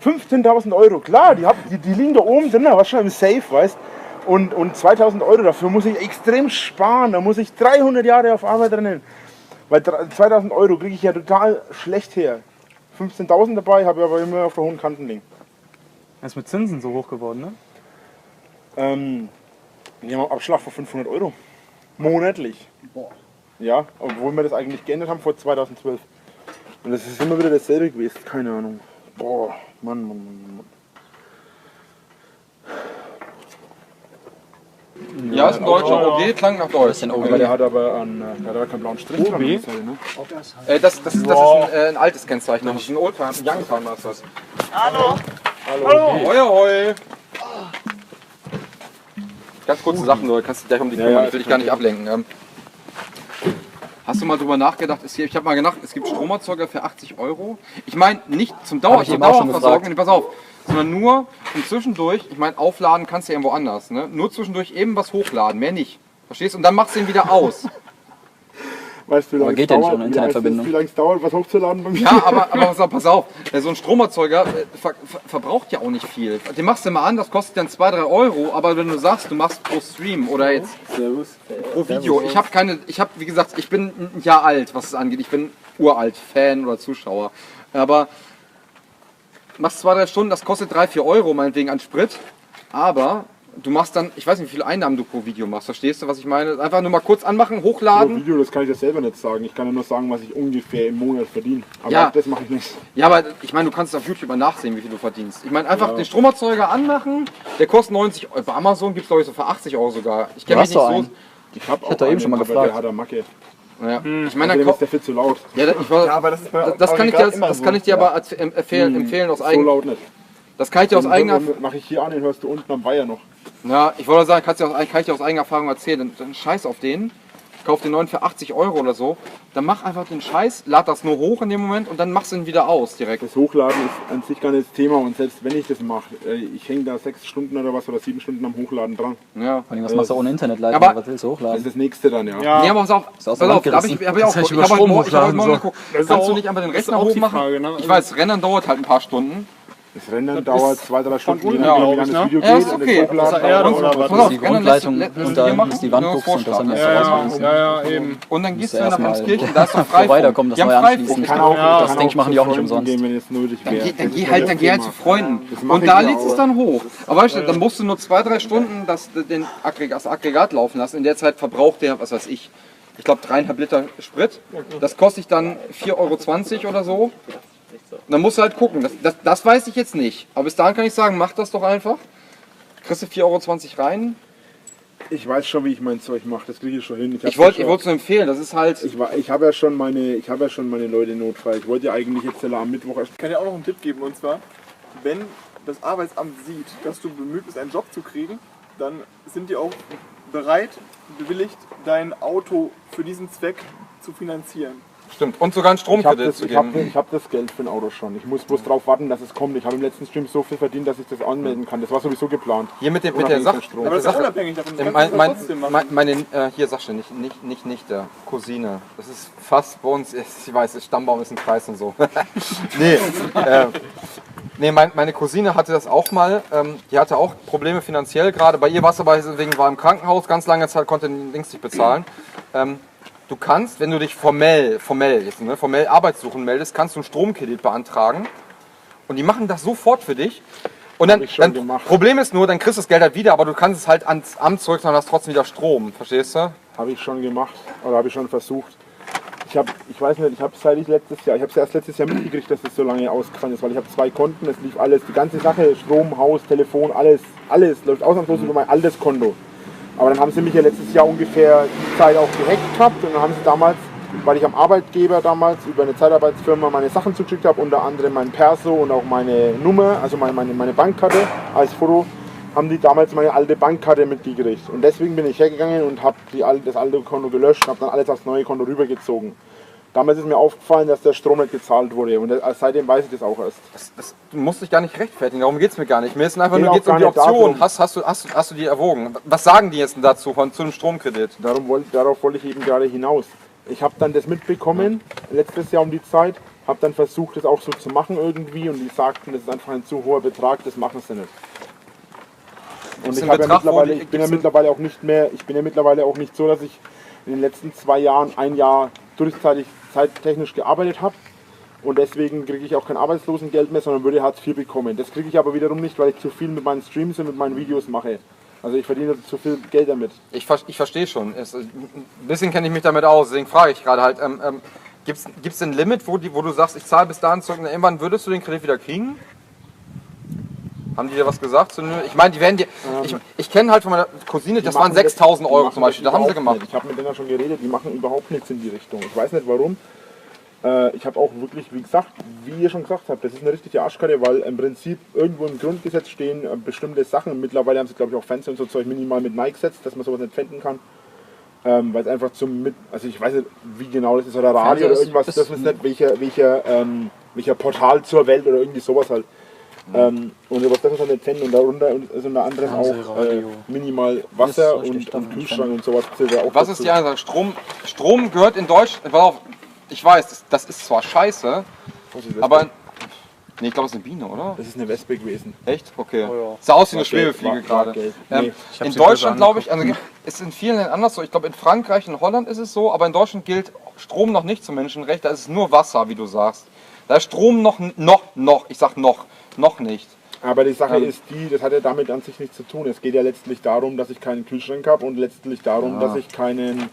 15.000 Euro, klar, die liegen da oben drin, wahrscheinlich im Safe, weißt und 2.000 Euro, dafür muss ich extrem sparen, da muss ich 300 Jahre auf Arbeit rennen. Weil 2.000 Euro kriege ich ja total schlecht her. 15.000 dabei, habe ich aber immer auf der hohen Kanten liegen. Das ist mit Zinsen so hoch geworden, ne? Wir haben einen Abschlag von 500 Euro. Monatlich. Boah. Ja, obwohl wir das eigentlich geändert haben vor 2012. Und das ist immer wieder dasselbe gewesen, keine Ahnung. Boah, Mann. Ja, ist ein deutscher OG, klang nach Deutsch. Aber der hat aber keinen blauen Strich dran. Ne? Das ist ein altes Kennzeichen, das ist ein Oldtimer, ein Youngtimer ist das. Hallo! Hoi! Ganz kurze Sachen, du kannst dich gleich um die kümmern, ich will dich gar nicht ablenken. Hast du mal drüber nachgedacht, ich habe mal gedacht, es gibt Stromerzeuger für 80 Euro. Ich meine nicht zur Dauerversorgung, pass auf, sondern nur und zwischendurch, ich meine aufladen kannst du ja irgendwo anders, ne? Nur zwischendurch eben was hochladen, mehr nicht. Verstehst du? Und dann machst du ihn wieder aus. Weißt du, wie Aber lange geht es ja nicht dauert? ohne Internetverbindung. Wie lange es dauert, was hochzuladen bei mir? Ja, aber pass auf, so ein Stromerzeuger verbraucht ja auch nicht viel. Den machst du mal an, das kostet dann 2-3 Euro, aber wenn du sagst, du machst pro Stream oder jetzt pro Video, ich habe wie gesagt, ich bin ein Jahr alt, was es angeht, ich bin uralt, Fan oder Zuschauer, aber machst 2-3 Stunden, das kostet 3-4 Euro meinetwegen an Sprit, aber du machst dann, ich weiß nicht, wie viele Einnahmen du pro Video machst, verstehst du, was ich meine? Einfach nur mal kurz anmachen, Pro hochladen. Video, das kann ich das selber nicht sagen. Ich kann ja nur sagen, was ich ungefähr im Monat verdiene. Aber Ja. das mache ich nicht. Ja, aber ich meine, du kannst auf YouTube mal nachsehen, wie viel du verdienst. Ich meine, einfach den Stromerzeuger anmachen, der kostet 90 Euro. Bei Amazon gibt es, glaube ich, so für 80 Euro sogar. Ich kenne mich hast nicht doch so. einen. Ich habe auch hatte eben schon mal aber gefragt. Der hat eine Macke. Ja. Ich meine, Dem dann ist der viel zu laut. aber das ist bei das kann ich Aggregat dir, immer das so. kann ich dir aber empfehlen aus So eigener. laut nicht. Das kann ich dir aus eigener. Mache ich hier an, den hörst du unten am Weiher noch. Ja, ich wollte sagen, kann ich dir aus eigener Erfahrung erzählen. Dann scheiß auf den. Kauf den neuen für 80 Euro oder so. Dann mach einfach den Scheiß, lad das nur hoch in dem Moment und dann machst du ihn wieder aus direkt. Das Hochladen ist an sich gar nicht das Thema und selbst wenn ich das mache, ich hänge da 6 Stunden oder was oder 7 Stunden am Hochladen dran. Ja. Vor allem, was machst du ohne Internetleitung? Aber- Was willst du Das ist hochladen? das nächste dann, ja. Nee, aber pass auf, Ist aus pass der auf, Hand da habe ich gerissen. auch, ich Jetzt habe hätte ich über heute Strom Morgen hochladen, geguckt. so. Das ist Kannst du auch- nicht einfach den das ist Rechner auch die hochmachen? Frage, ne? Ich weiß, Rennen dauert halt ein paar Stunden. Das Rennen dauert 2-3 Stunden, je unten, nachdem, wie glaub lange ich, das ne? Video Ja, geht. ist und okay. das Hochladen Außer Erde dauert oder noch was? Pass auf, Die Rennen Grundleitung lässt und dir dann machen, ist die nur Wandbuchse und das haben wir Vorstart. erst Ja, rausgeschmissen. ja, eben. Und dann gehst du Musst nach du erstmal Emskirchen, da ist doch wo Freifunk. weiterkommen, das Die haben neu Freifunk. anschließen. Kann auch, Ja, kann das denke ich, machen die auch nicht zu Freunden umsonst. Gehen, wenn es nötig wäre. Dann Das geh ist halt, das dann geh halt Thema. zu Freunden. Das mach Und ich da ja lädst du es auch. dann hoch. Aber weißt du, dann musst du nur 2-3 Stunden das Aggregat laufen lassen. In der Zeit verbraucht der, was weiß ich glaube 3,5 Liter Sprit. Das kostet dich dann 4,20 Euro oder so. Und dann musst du halt gucken. Das weiß ich jetzt nicht. Aber bis dahin kann ich sagen, mach das doch einfach. Kriegst du 4,20 Euro rein. Ich weiß schon, wie ich mein Zeug mache. Das kriege ich schon hin. Ich wollte es nur empfehlen. Das ist halt... Ich habe ja schon meine Leute notfall. Ich wollte ja eigentlich jetzt am Mittwoch erst. Ich kann dir auch noch einen Tipp geben, und zwar, wenn das Arbeitsamt sieht, dass du bemüht bist, einen Job zu kriegen, dann sind die auch bereit, bewilligt, dein Auto für diesen Zweck zu finanzieren. Stimmt. Und sogar einen Ich habe Stromkredit das, zu ich hab, geben. ich hab das Geld für ein Auto schon. Ich muss bloß darauf warten, dass es kommt. Ich habe im letzten Stream so viel verdient, dass ich das anmelden kann. Das war sowieso geplant. Hier mit der Unabhängig Sache. von Strom. Aber das ist ja Sache. unabhängig davon. Du kannst Mein, das mein, trotzdem machen. meine, hier sag schon, nicht der Cousine. Das ist fast bei uns, ich weiß, der Stammbaum ist ein Kreis und so. Nee, meine Cousine hatte das auch mal. Die hatte auch Probleme finanziell gerade. Bei ihr war es aber deswegen war im Krankenhaus ganz lange Zeit, konnte den Dings nicht bezahlen. Du kannst, wenn du dich formell Arbeitssuchen meldest, kannst du einen Stromkredit beantragen. Und die machen das sofort für dich. Und dann, ich schon gemacht. Problem ist nur, dann kriegst du das Geld halt wieder, aber du kannst es halt ans Amt zurück, sondern hast trotzdem wieder Strom. Verstehst du? Habe ich schon gemacht oder habe ich schon versucht. Ich weiß nicht, ich habe es erst letztes Jahr mitgekriegt, dass das so lange ausgefallen ist, weil ich habe 2 Konten, es lief alles, die ganze Sache, Strom, Haus, Telefon, alles läuft ausnahmslos über mein altes Konto. Aber dann haben sie mich ja letztes Jahr ungefähr die Zeit auch gehackt gehabt und dann haben sie damals, weil ich am Arbeitgeber damals über eine Zeitarbeitsfirma meine Sachen zugeschickt habe, unter anderem mein Perso und auch meine Nummer, also meine Bankkarte als Foto, haben die damals meine alte Bankkarte mitgekriegt. Und deswegen bin ich hergegangen und habe das alte Konto gelöscht und habe dann alles aufs neue Konto rübergezogen. Damals ist mir aufgefallen, dass der Strom nicht gezahlt wurde und seitdem weiß ich das auch erst. Du musst dich gar nicht rechtfertigen, darum geht es mir gar nicht. Mir ist einfach Geht nur auch geht's um gar die nicht Option. darum. Hast du die erwogen? Was sagen die jetzt denn dazu zu einem Stromkredit? Darauf wollte ich eben gerade hinaus. Ich habe dann das mitbekommen, letztes Jahr um die Zeit, habe dann versucht, das auch so zu machen irgendwie und die sagten, das ist einfach ein zu hoher Betrag, das machen sie nicht. Und ich bin ja mittlerweile auch nicht so, dass ich in den letzten 2 Jahren ein Jahr zeittechnisch gearbeitet habe und deswegen kriege ich auch kein Arbeitslosengeld mehr, sondern würde Hartz IV bekommen. Das kriege ich aber wiederum nicht, weil ich zu viel mit meinen Streams und mit meinen Videos mache. Also ich verdiene zu viel Geld damit. Ich verstehe schon. Ein bisschen kenne ich mich damit aus, deswegen frage ich gerade halt. Gibt es ein Limit, wo du sagst, ich zahle bis dahin zurück und irgendwann würdest du den Kredit wieder kriegen? Haben die dir was gesagt? Ich meine, die werden dir. Ich kenne halt von meiner Cousine, das waren 6.000 Euro zum Beispiel. Das haben sie gemacht. Ich habe mit denen schon geredet, die machen überhaupt nichts in die Richtung. Ich weiß nicht warum. Ich habe auch wirklich, wie gesagt, wie ihr schon gesagt habt, das ist eine richtige Arschkarte, weil im Prinzip irgendwo im Grundgesetz stehen bestimmte Sachen. Mittlerweile haben sie, glaube ich, auch Fenster und so Zeug minimal mit Nike gesetzt, dass man sowas nicht pfänden kann. Weil es einfach also ich weiß nicht, wie genau das ist, oder Radio oder irgendwas, das ist nicht welcher Portal zur Welt oder irgendwie sowas halt. Und was das ist an den Zähnen und darunter ist unter anderem auch minimal Wasser und Kühlschrank und sowas. Auch was ist die eine Sache? Strom gehört in Deutschland, ich weiß, das ist zwar scheiße, aber... Nee, ich glaube, es ist eine Biene, oder? Das ist eine Wespe gewesen. Echt? Okay. Oh, ja. Sah aus wie eine Schwebefliege gerade. Nee, in Deutschland, glaube ich, also ist in vielen Ländern anders so. Ich glaube, in Frankreich und Holland ist es so, aber in Deutschland gilt Strom noch nicht zum Menschenrecht. Da ist es nur Wasser, wie du sagst. Da ist Strom noch, ich sag noch nicht. Aber die Sache ist die, das hat ja damit an sich nichts zu tun. Es geht ja letztlich darum, dass ich keinen Kühlschrank habe und letztlich darum, dass ich keinen...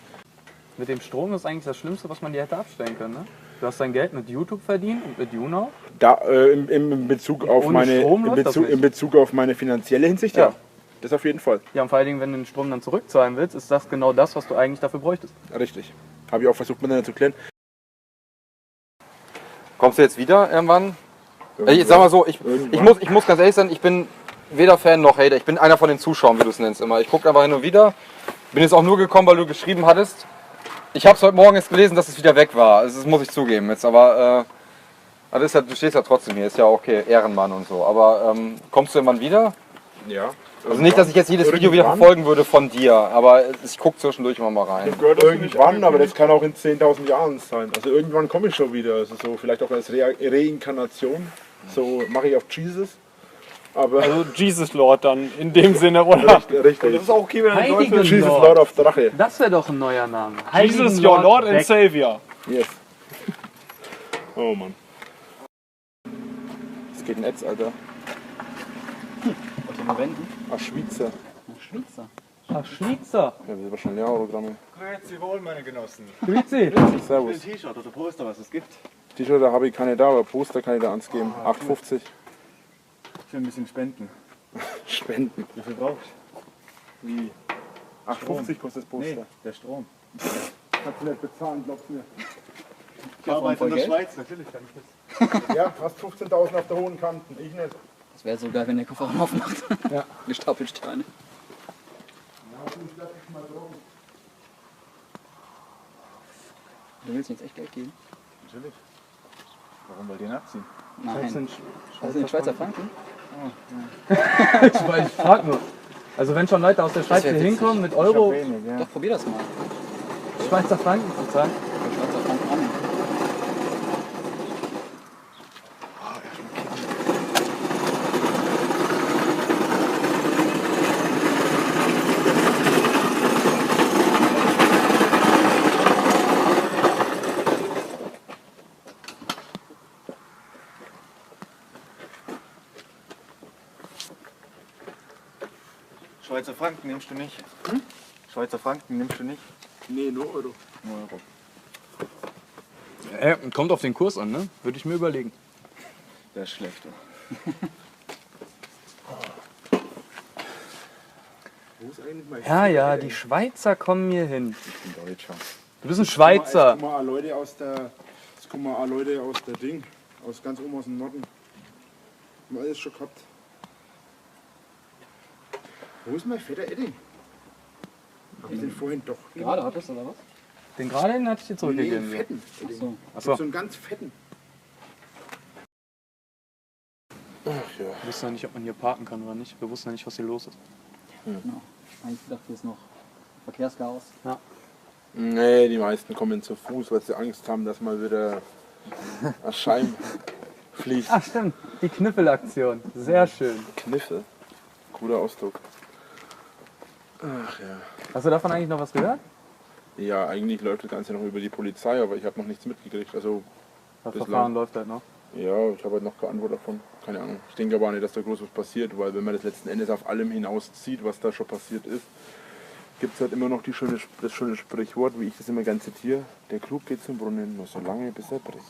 Mit dem Strom ist eigentlich das Schlimmste, was man dir hätte abstellen können, ne? Du hast dein Geld mit YouTube verdient und mit YouNow. Da, in Bezug auf in Bezug auf meine finanzielle Hinsicht, ja. Das auf jeden Fall. Ja, und vor allen Dingen, wenn du den Strom dann zurückzahlen willst, ist das genau das, was du eigentlich dafür bräuchtest. Richtig. Habe ich auch versucht, miteinander zu klären. Kommst du jetzt wieder irgendwann? Ich sag mal so, ich muss ganz ehrlich sein, ich bin weder Fan noch Hater. Ich bin einer von den Zuschauern, wie du es nennst immer. Ich gucke einfach hin und wieder. Bin jetzt auch nur gekommen, weil du geschrieben hattest. Ich habe es heute Morgen jetzt gelesen, dass es wieder weg war. Das muss ich zugeben jetzt, aber das ist ja, du stehst ja trotzdem hier, ist ja okay, Ehrenmann und so. Aber kommst du irgendwann wieder? Ja. Also nicht, dass ich jetzt jedes Video wieder verfolgen würde von dir, aber ich gucke zwischendurch immer mal rein. Irgendwann, aber das kann auch in 10.000 Jahren sein. Also irgendwann komme ich schon wieder. Also so vielleicht auch als Reinkarnation. So mache ich auf Jesus. Aber Also Jesus Lord dann in dem Sinne, oder? richtig. Das ist auch okay, wenn er in Deutschland... Jesus Lord of Drache. Das wäre doch ein neuer Name. Jesus your Lord and Savior. Yes. Oh Mann. Es geht ein Netz, Alter. Auf den Wänden. Ach, Schweizer. Schweizer. Ach, Schweizer. Ja, das ist wahrscheinlich auch Autogramme. Grüezi wohl, meine Genossen. Grüezi. Servus. Ein T-Shirt oder Poster, was es gibt. T-Shirt habe ich keine da, aber Poster kann ich da ans geben. 8,50. Für ein bisschen Spenden. Spenden. Wie viel brauchst du? Wie? 8,50 kostet das Poster. Nee, der Strom. Kannst du nicht bezahlen, glaubst du mir. Ich arbeite in der Schweiz, natürlich kann ich das. Ja, fast 15.000 auf der hohen Kante. Ich nicht. Das wäre so geil, wenn der Kofferraum aufmacht. Ja. Gestapelt Steine. Du willst mir jetzt echt Geld geben? Natürlich. Warum wollt ihr nachziehen? Nein. Das sind Schweizer Franken? Ich frag nur. Also wenn schon Leute aus der Schweiz hier hinkommen mit Euro, Wenig, ja. Doch, probier das mal. Schweizer Franken zu zahlen. Schweizer Franken annehmen. Schweizer Franken nimmst du nicht? Schweizer Franken nimmst du nicht? Nee, nur Euro. Nur Euro. Kommt auf den Kurs an, ne? Würde ich mir überlegen. Der ist schlechter. Wo ist eigentlich mein Ja, die Schweizer kommen hier hin. Ich bin Deutscher. Du bist ein Schweizer. Jetzt kommen Leute aus der Ding, aus ganz oben aus dem Norden. Haben wir alles schon gehabt. Wo ist mein fetter Edding? Hab ich den vorhin doch. Gerade hattest du oder was? Den gerade den hatte ich dir zurückgegeben. Nee, fetten. Achso. Achso. So einen ganz fetten. Ach ja. Wir wissen ja nicht, ob man hier parken kann oder nicht. Wir wussten ja nicht, was hier los ist. Genau. Eigentlich gedacht, hier ist noch Verkehrschaos. Nee, die meisten kommen zu Fuß, weil sie Angst haben, dass mal wieder ein Scheim fliegt. Ach stimmt, die Kniffelaktion. Sehr schön. Kniffel. Cooler Ausdruck. Ach ja. Hast du davon eigentlich noch was gehört? Ja, eigentlich läuft das Ganze noch über die Polizei, aber ich habe noch nichts mitgekriegt. Also, Das Bislang. Verfahren läuft halt noch. ja, ich habe halt noch keine Antwort davon. Keine Ahnung. Ich denke aber auch nicht, dass da groß was passiert, weil wenn man das letzten Endes auf allem hinauszieht, was da schon passiert ist, gibt es halt immer noch das schöne Sprichwort, wie ich das immer gern zitiere: Der Krug geht zum Brunnen, nur so lange, bis er bricht.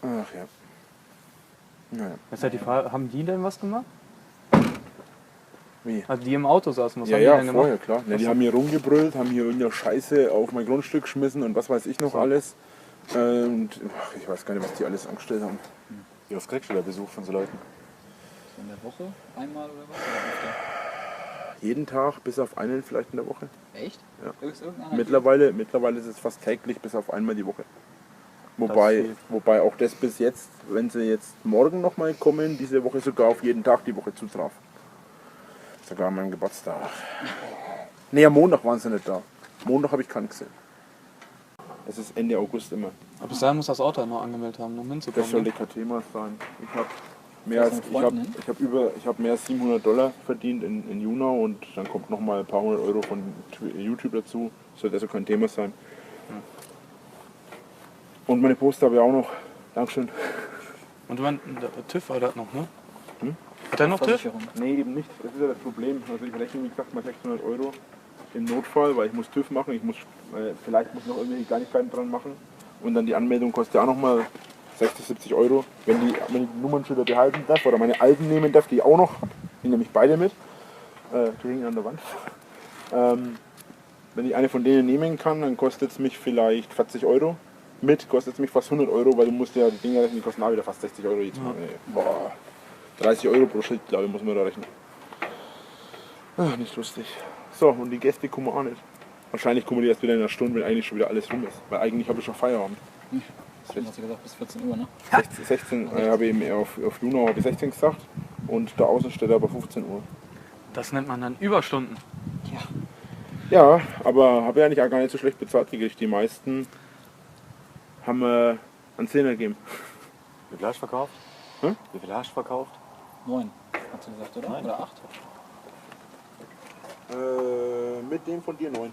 Ach ja. Naja. Jetzt halt die Frage, haben die denn was gemacht? Wie? Also die im Auto saßen, was Ja, haben die ja, denn vorher, gemacht? klar. Ne, die haben hier rumgebrüllt, haben hier irgendeine Scheiße auf mein Grundstück geschmissen und was weiß ich noch alles. Und ach, ich weiß gar nicht, was die alles angestellt haben. Wie oft kriegst du da Besuch von so Leuten? In der Woche? Einmal oder was? Oder öfter? Jeden Tag, bis auf einen vielleicht in der Woche. Echt? Ja. Irgendeiner? Mittlerweile ist es fast täglich, bis auf einmal die Woche. Wobei auch das bis jetzt, wenn sie jetzt morgen nochmal kommen, diese Woche sogar auf jeden Tag die Woche zutraf. Sogar an meinem Geburtstag. Nee, am Montag waren sie nicht da. Montag habe ich keinen gesehen. Es ist Ende August immer. Aber bis dahin muss das Auto noch angemeldet haben, um hinzukommen. Das sollte kein Thema sein. Ich habe mehr als $700 verdient in Junau und dann kommt nochmal ein paar hundert € von YouTube dazu. Sollte also kein Thema sein. Und meine Poster habe ich auch noch. Dankeschön. Und der TÜV hat das noch, ne? Hat er noch TÜV? Nee, eben nicht. Das ist ja das Problem. Also ich rechne, wie gesagt, mal 600 € im Notfall, weil ich muss TÜV machen. Vielleicht muss ich noch irgendwelche Kleinigkeiten dran machen. Und dann die Anmeldung kostet ja auch nochmal 60, 70 €. Wenn ich die Nummernschilder behalten darf oder meine alten nehmen darf, die auch noch. Die nehme ich beide mit. Die hängen an der Wand. Wenn ich eine von denen nehmen kann, dann kostet es mich vielleicht 40 €. Mit kostet es mich fast 100 €, weil du musst ja die Dinger rechnen, die kosten auch wieder fast 60 € jetzt. Boah, 30 € pro Schild, glaube ich, muss man da rechnen. Nicht lustig. So, und die Gäste kommen auch nicht. Wahrscheinlich kommen die erst wieder in einer Stunde, wenn eigentlich schon wieder alles rum ist. Weil eigentlich habe ich schon Feierabend. Du hast ja gesagt, bis 14 Uhr, ne? 16 habe ich eben auf Junau habe ich 16 gesagt und der Außenstelle aber 15 Uhr. Das nennt man dann Überstunden. Ja, aber habe ja eigentlich auch gar nicht so schlecht bezahlt gekriegt. Die meisten haben einen 10er gegeben. Wie viel hast du verkauft? Hm? Wie viel hast du verkauft? 9, hast du gesagt, oder? Oder 8? Mit dem von dir 9.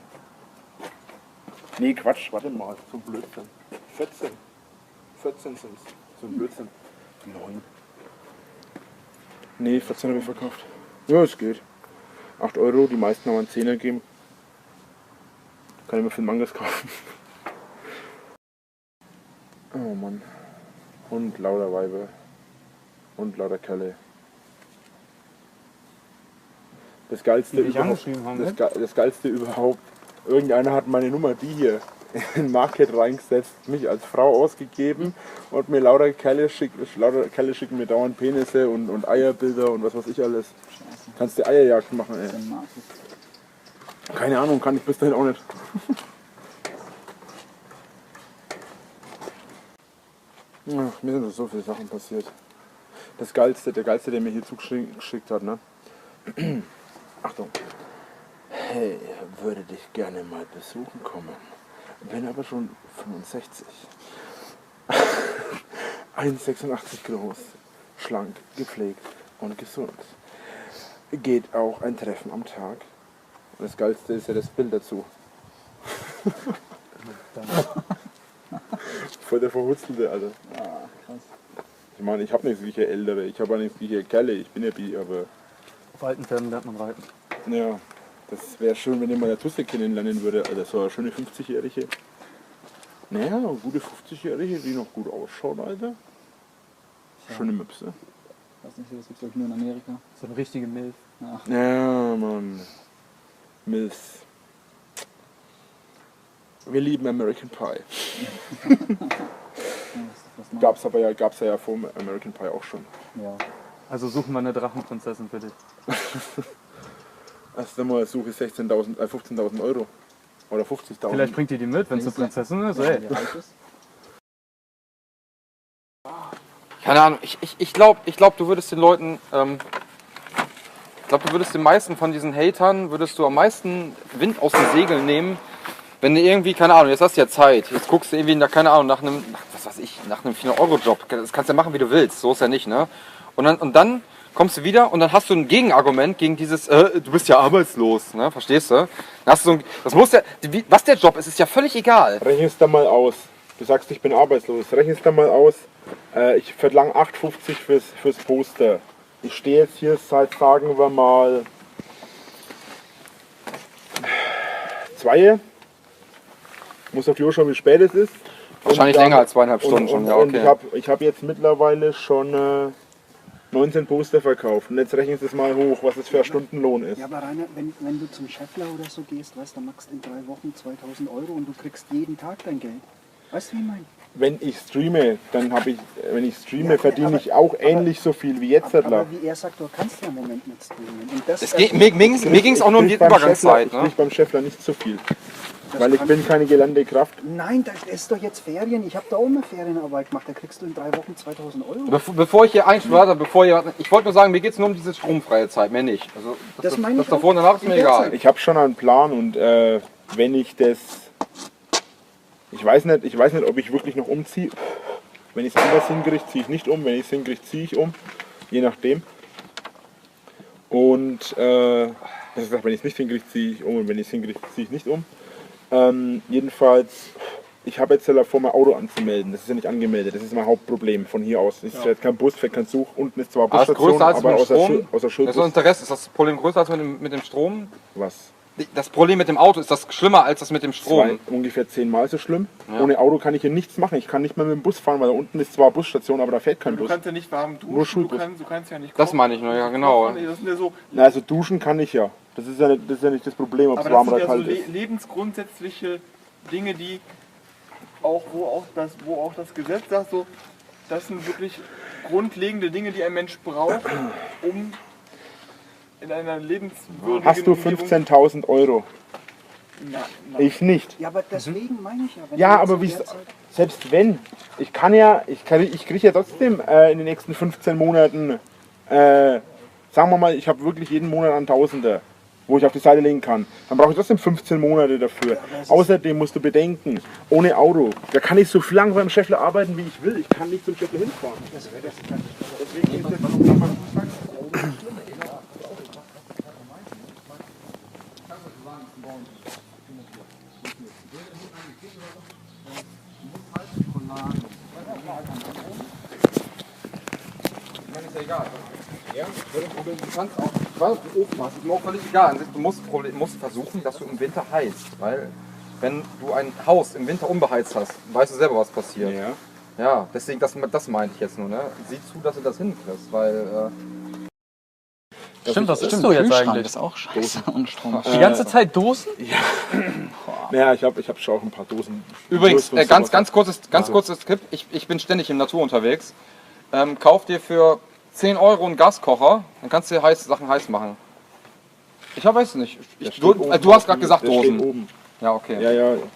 Nee, Quatsch, warte mal, so ein Blödsinn. 14. 14 sind es. So ein Blödsinn. 9. Nee, 14 habe ich verkauft. Ja, es geht. 8 €, die meisten haben einen 10er gegeben. Kann ich mir für den Mangas kaufen. Oh Mann. Und lauter Weiber. Und lauter Kerle. Das Geilste Die dich überhaupt. angeschrieben haben, Das Geilste überhaupt. Irgendeiner hat meine Nummer, die hier, in den Market reingesetzt, mich als Frau ausgegeben und mir lauter Kerle schicken mir dauernd Penisse und Eierbilder und was weiß ich alles. Kannst du Eierjagd machen, ey. Keine Ahnung, kann ich bis dahin auch nicht. Ach, mir sind so viele Sachen passiert. Der Geilste, der mir hier zugeschickt hat, ne? Achtung. Hey, würde dich gerne mal besuchen kommen. Bin aber schon 65. 1,86 groß, schlank, gepflegt und gesund. Geht auch ein Treffen am Tag. Und das Geilste ist ja das Bild dazu. Voll der Verhutzelte, Alter. Ah, krass. Ich meine, ich habe nicht solche Ältere, ich habe auch nicht solche Kerle, ich bin ja bi, aber... Auf alten Pferden lernt man reiten. Ja, das wäre schön, wenn ich mal eine Tusse kennenlernen würde, Alter. So eine schöne 50-Jährige. Naja, eine gute 50-Jährige, die noch gut ausschaut, Alter. Schöne Möpse. Ich weiß nicht, das gibt es glaube ich nur in Amerika. So eine richtige Milf. Ja, Mann. Milfs. Wir lieben American Pie. Gab's ja vor American Pie auch schon. Ja. Also suchen wir eine Drachenprinzessin für dich. Erst einmal suche ich 15.000 € oder 50.000. Vielleicht bringt die mit, wenn es eine Prinzessin ist. Ey. Keine Ahnung, ich glaub, du würdest den Leuten, du würdest den meisten von diesen Hatern, würdest du am meisten Wind aus den Segeln nehmen, wenn du irgendwie, keine Ahnung, jetzt hast du ja Zeit, jetzt guckst du irgendwie, nach einem 400-Euro-Job, das kannst du ja machen, wie du willst, so ist ja nicht, ne? Und dann kommst du wieder und dann hast du ein Gegenargument gegen dieses, du bist ja arbeitslos, ne? Verstehst du? Dann hast du was der Job ist ja völlig egal. Rechne es da mal aus. Du sagst, ich bin arbeitslos. Rechne es da mal aus. Ich verlange 8,50 fürs Poster. Ich stehe jetzt hier seit, sagen wir mal, 2. Muss auf die Uhr schauen, wie spät es ist. Wahrscheinlich länger als 2,5 Stunden schon, ja, okay. Und ich hab jetzt mittlerweile schon 19 Poster verkauft. Und jetzt rechnen Sie es mal hoch, was es für ein Stundenlohn ist. Ja, aber Rainer, wenn du zum Scheffler oder so gehst, weißt, dann machst du in 3 Wochen 2.000 € und du kriegst jeden Tag dein Geld. Weißt du, wie ich meine? Wenn ich streame, verdiene ich auch ähnlich so viel wie jetzt. Aber wie er sagt, du kannst ja im Moment nicht streamen. Und Mir ging es auch nur um die Übergangszeit. Ich krieg beim Scheffler nicht so viel. Weil ich bin keine gelernte Kraft. Nein, das ist doch jetzt Ferien. Ich habe da auch eine Ferienarbeit gemacht. Da kriegst du in 3 Wochen 2.000 Euro. Bevor ich hier einschwöre, ich wollte nur sagen, mir geht es nur um diese stromfreie Zeit, mehr nicht. Also Das meine das ich auch. davor und danach ist mir In der egal. Zeit. Ich habe schon einen Plan und wenn ich das... Ich weiß nicht, ob ich wirklich noch umziehe. Wenn ich es anders hinkriege, ziehe ich nicht um. Wenn ich es hinkriege, ziehe ich um. Je nachdem. Und wenn ich es nicht hinkriege, ziehe ich um. Und wenn ich es hinkriege, ziehe ich nicht um. Jedenfalls, ich habe jetzt vor, mein Auto anzumelden. Das ist ja nicht angemeldet. Das ist mein Hauptproblem von hier aus. Es fährt kein Bus, fährt kein Zug. Unten ist zwar Aber ist Busstation, größer als aber mit dem außer Strom? Schulbus. Also Interesse, ist das Problem größer als mit dem Strom? Was? Das Problem mit dem Auto, ist das schlimmer als das mit dem Strom? Ungefähr 10-mal so schlimm. Ja. Ohne Auto kann ich hier nichts machen. Ich kann nicht mehr mit dem Bus fahren, weil da unten ist zwar Busstation, aber da fährt kein Du Bus. kannst ja nicht warm duschen, Nur Schulbus. du kannst ja nicht Das kochen. meine ich nur, ja genau. Das sind ja so, Na, also duschen kann ich ja. Das ist ja nicht das Problem, ob es aber warm das oder sind ja so kalt ist. lebensgrundsätzliche Dinge, die auch, wo auch das Gesetz sagt, so, das sind wirklich grundlegende Dinge, die ein Mensch braucht, um in einer lebenswürdigen Hast du Umgebung- 15.000 Euro? Na, Ich nicht. Ja, aber deswegen meine ich ja. Wenn Ja, du jetzt aber in wie der Zeit- selbst wenn, ich kriege ja trotzdem in den nächsten 15 Monaten, sagen wir mal, ich habe wirklich jeden Monat einen Tausender, wo ich auf die Seite legen kann. Dann brauche ich trotzdem 15 Monate dafür. Außerdem musst du bedenken, ohne Auto, da kann ich so viel lang beim Scheffler arbeiten, wie ich will. Ich kann nicht zum Scheffler hinfahren. Deswegen ist das nochmal Ist ja egal. Ja, du kannst auch, ich weiß, ob du Ofen hast, ist mir auch völlig egal. Du musst versuchen, dass du im Winter heizt, weil wenn du ein Haus im Winter unbeheizt hast, weißt du selber, was passiert. Ja. Ja, deswegen, das meinte ich jetzt nur. Ne? Sieh zu, dass du das hinkriegst, weil... Stimmt, was isst du jetzt Kühlschrank eigentlich? ist auch scheiße und Strom. Die ganze Zeit Dosen? Naja, ich hab schon auch ein paar Dosen. Übrigens, Wurst und ganz kurzes Tipp, ich bin ständig in Natur unterwegs. Kauf dir für 10 Euro einen Gaskocher, dann kannst du dir Sachen heiß machen. Ich weiß es nicht. Du hast gerade gesagt Der steht Dosen. oben. Ja, okay.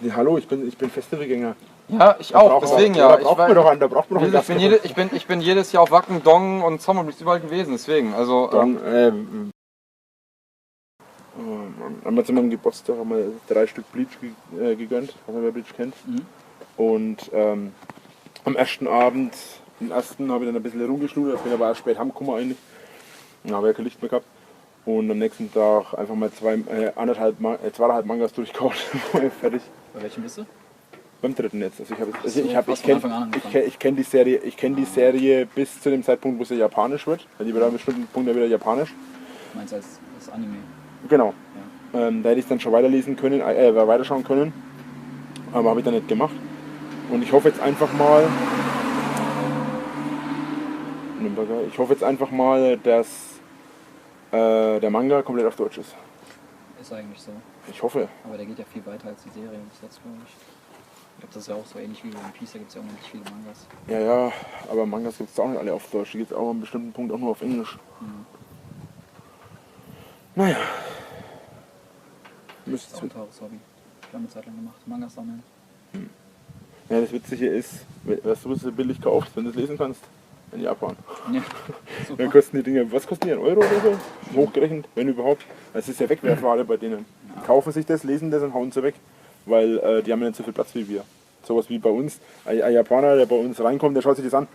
Ja, hallo, ich bin Festivalgänger. Ja, ich Da auch, braucht man- deswegen da ja. braucht man doch einen, da braucht man doch einen Gaskocher. Ich bin jedes Jahr auf Wacken, Dong und Sommerbreeze überall gewesen, deswegen. Also, Dann, haben wir zu meinem Geburtstag haben wir 3 Stück Bleach gegönnt, was man wer Bleach kennt. Und am ersten Abend, den ersten habe ich dann ein bisschen rumgeschnudert, bin aber auch spät heimgekommen eigentlich. Dann habe ich ja kein Licht mehr gehabt. Und am nächsten Tag einfach mal 2,5 Mangas durchgehauen, fertig. Bei welchem bist du? Beim dritten jetzt. Also So, hast von Anfang an angefangen. ich kenn die Serie bis zu dem Zeitpunkt, wo sie japanisch wird. Weil die wird an einem bestimmten Punkt ja wieder japanisch. Du meinst als Anime? Genau. Da hätte ich es dann schon weiterlesen können, weiterschauen können. Aber habe ich dann nicht gemacht. Und ich hoffe jetzt einfach mal. Ich hoffe jetzt einfach mal, dass der Manga komplett auf Deutsch ist. Ist eigentlich so. Ich hoffe. Aber der geht ja viel weiter als die Serie bis jetzt, glaube ich. Ich glaube, das ist ja auch so ähnlich wie One Piece, da gibt es ja unendlich viele Mangas. Ja, aber Mangas gibt es auch nicht alle auf Deutsch. Die gibt es auch an einem bestimmten Punkt auch nur auf Englisch. Naja. Das ist auch ein teures Hobby. Ich habe eine Zeit lang gemacht, Mangas sammeln. Ja, das Witzige ist, weißt du, was du billig kaufst, wenn du es lesen kannst? In Japan. Ja, Dann super. kosten die Dinge, was kosten die, 1 Euro oder so? Hochgerechnet, wenn überhaupt. Das ist ja Wegwerfware bei denen. Die kaufen sich das, lesen das und hauen sie weg. Weil die haben ja nicht so viel Platz wie wir. Sowas wie bei uns. Ein Japaner, der bei uns reinkommt, der schaut sich das an.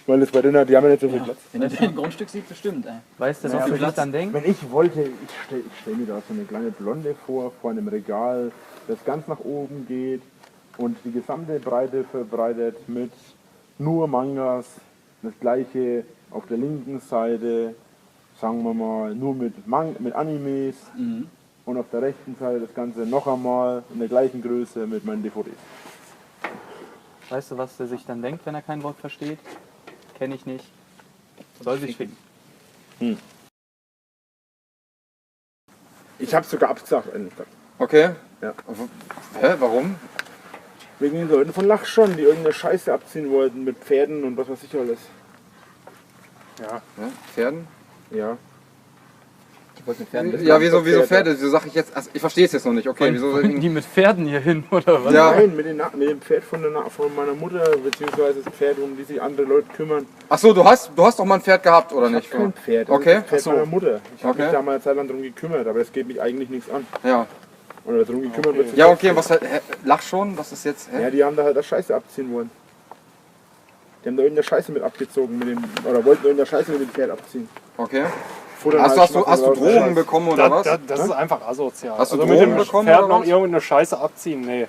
Weil das bei denen, die haben ja nicht so viel Platz. Wenn er dein Grundstück sieht, bestimmt, ey. Weißt du, Ja, was viel ich Platz. dann denke? Wenn ich wollte, ich stell mir da so eine kleine Blonde vor einem Regal, das ganz nach oben geht und die gesamte Breite verbreitet mit nur Mangas, das gleiche auf der linken Seite, sagen wir mal, nur mit Animes und auf der rechten Seite das Ganze noch einmal in der gleichen Größe mit meinen DVDs. Weißt du, was der sich dann denkt, wenn er kein Wort versteht? Kenne ich nicht. Soll sich ficken. Ich habe sogar abgesagt, ehrlich gesagt. okay. Ja. Hä, warum? Wegen den Leuten von Lachschon, die irgendeine Scheiße abziehen wollten mit Pferden und was weiß ich alles. Ja, Pferden? Ja. Die wollten mit Pferden. Ja, wieso Pferde? Wieso sag ich jetzt? Also, ich verstehe es jetzt noch nicht. Okay, wieso? Wollen die mit Pferden hier hin, oder was? Ja. Nein, mit dem Pferd von meiner Mutter, beziehungsweise das Pferd, um die sich andere Leute kümmern. Ach so, du hast doch mal ein Pferd gehabt, oder nicht? Kein Pferd, das Okay. ist das Pferd meiner Mutter. Ich habe Okay. mich da mal eine Zeit lang drum gekümmert, aber das geht mich eigentlich nichts an. Ja. Oder drum gekümmert wird. Ja, okay, was halt, lach schon, was ist jetzt? Ja, die haben da halt das Scheiße abziehen wollen. Die haben da irgendeine Scheiße mit abgezogen, oder wollten irgendeine Scheiße mit dem Pferd abziehen. Okay. Futtern Hast halt du schmatzen raus. Drogen bekommen oder was? Das ist einfach asozial. Hast du also Drogen mit dem bekommen Pferd oder noch was? irgendeine Scheiße abziehen? Nee.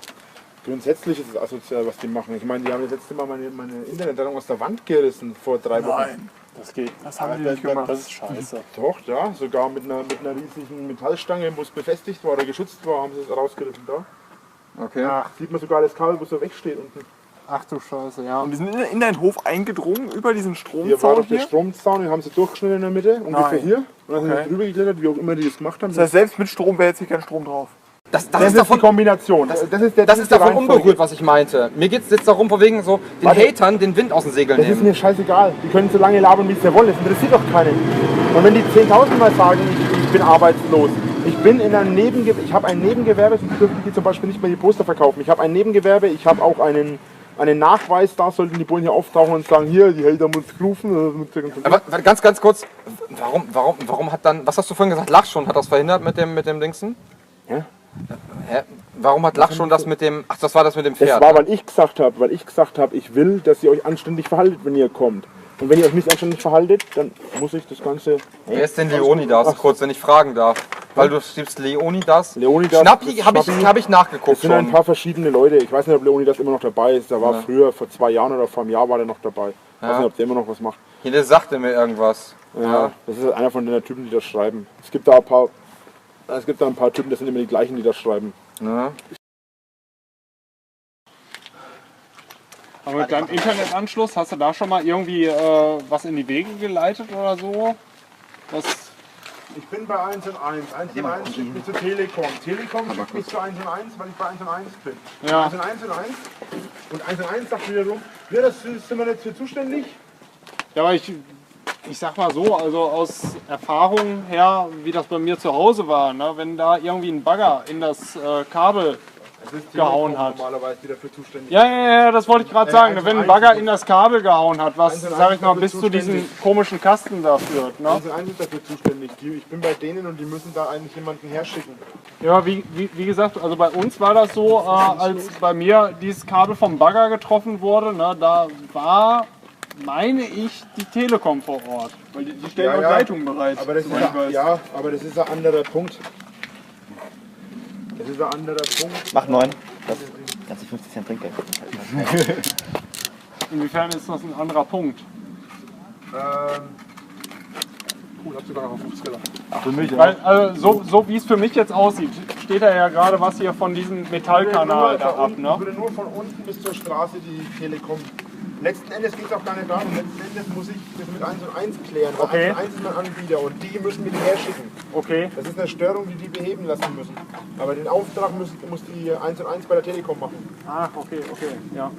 Grundsätzlich ist es asozial, was die machen. Ich meine, die haben das letzte Mal meine Internetleitung aus der Wand gerissen vor 3 Wochen. Nein, das geht. Das haben die nicht gemacht. Das ist scheiße. Doch, ja, sogar mit einer riesigen Metallstange, wo es befestigt war oder geschützt war, haben sie es rausgerissen da. Okay. Sieht man sogar das Kabel, wo es so wegsteht unten. Ach du Scheiße, ja. Und die sind in deinen Hof eingedrungen über diesen Hier war Stromzaun doch der hier. Stromzaun, den haben sie durchgeschnitten in der Mitte, ungefähr Nein. hier. Und dann sind Okay. sie drüber geklettert, wie auch immer die das gemacht haben. Das heißt, selbst mit Strom wäre jetzt hier kein Strom drauf. Das das ist ist die davon, Kombination. Das ist davon die Reihenfolge. unberührt, was ich meinte. Mir geht es jetzt darum, von wegen so den Warte. Hatern den Wind aus den Segeln Das ist nehmen. mir scheißegal. Die können so lange labern, wie sie wollen. Das interessiert doch keinen. Und wenn die 10.000 Mal sagen, ich bin arbeitslos, ich bin in einem Nebengewerbe, ich habe ein Nebengewerbe, sonst dürfen die zum Beispiel nicht mehr die Poster verkaufen. Ich habe ein Nebengewerbe, ich habe auch einen Nachweis, da sollten die Bullen hier auftauchen und sagen, hier, die Hälter muss rufen. Aber warte, ganz kurz, warum hat dann, was hast du vorhin gesagt, Lach schon hat das verhindert mit dem Dingsen? Ja. Hä? Warum hat Lach schon das mit dem, ach das war das mit dem Das Pferd? war, ne? weil ich gesagt habe, ich will, dass ihr euch anständig verhaltet, wenn ihr kommt. Und wenn ihr euch nicht anständig verhaltet, dann muss ich das Ganze... Wer ist denn Leonidas, kurz, wenn ich fragen darf? Weil du schreibst Leonidas. Leonidas, Schnappi das habe Schnappi, hab ich nachgeguckt Es sind ein schon. paar verschiedene Leute. Ich weiß nicht, ob Leonidas immer noch dabei ist. Der war Ja. früher, vor 2 Jahren oder vor einem Jahr war der noch dabei. Ich weiß Ja. nicht, ob der immer noch was macht. Hier, der sagte mir irgendwas. Ja, das ist einer von den Typen, die das schreiben. Es gibt da ein paar Typen, das sind immer die gleichen, die das schreiben. Ne? Aber mit deinem Internetanschluss, hast du da schon mal irgendwie was in die Wege geleitet oder so? Was? Ich bin bei 1&1. 1&1 schickt mich zu Telekom. Telekom schickt mich zu 1&1, weil ich bei 1&1 bin. Ja. 1&1 und 1&1 sagt wiederum, ja, das sind wir nicht für zuständig. Ja, aber ich sag mal so, also aus Erfahrung her, wie das bei mir zu Hause war, ne? Wenn da irgendwie ein Bagger in das Kabel Das ist gehauen Telekom hat. normalerweise, die dafür zuständig Ja, das wollte ich gerade sagen. Wenn ein Bagger in das Kabel gehauen hat, was, 1&1 sag ich mal, dafür bis zu diesem zuständig. komischen Kasten da führt. Ne? 1&1 ist dafür zuständig. Ich bin bei denen und die müssen da eigentlich jemanden herschicken. Ja, wie gesagt, also bei uns war das so, als bei mir dieses Kabel vom Bagger getroffen wurde, ne, da war, meine ich, die Telekom vor Ort. Weil die stellen auch Leitungen bereit. Aber das ist ein anderer Punkt. Das ist ein anderer Punkt. Mach 9. Das ganze 50 Cent Trinkgeld. Inwiefern ist das ein anderer Punkt? Cool, hab sogar noch auf 50 gelacht. Für mich, Weil, also, so wie es für mich jetzt aussieht, steht da ja gerade was hier von diesem Metallkanal da ab. Ich Ne? würde nur von unten bis zur Straße die Telekom. Letzten Endes geht es auch gar nicht darum. Letzten Endes muss ich das mit 1&1 klären. Weil Okay. 1&1 ist mein Anbieter und die müssen mir die herschicken. Okay. Das ist eine Störung, die beheben lassen müssen. Aber den Auftrag muss die 1&1 bei der Telekom machen. Ach, okay, ja.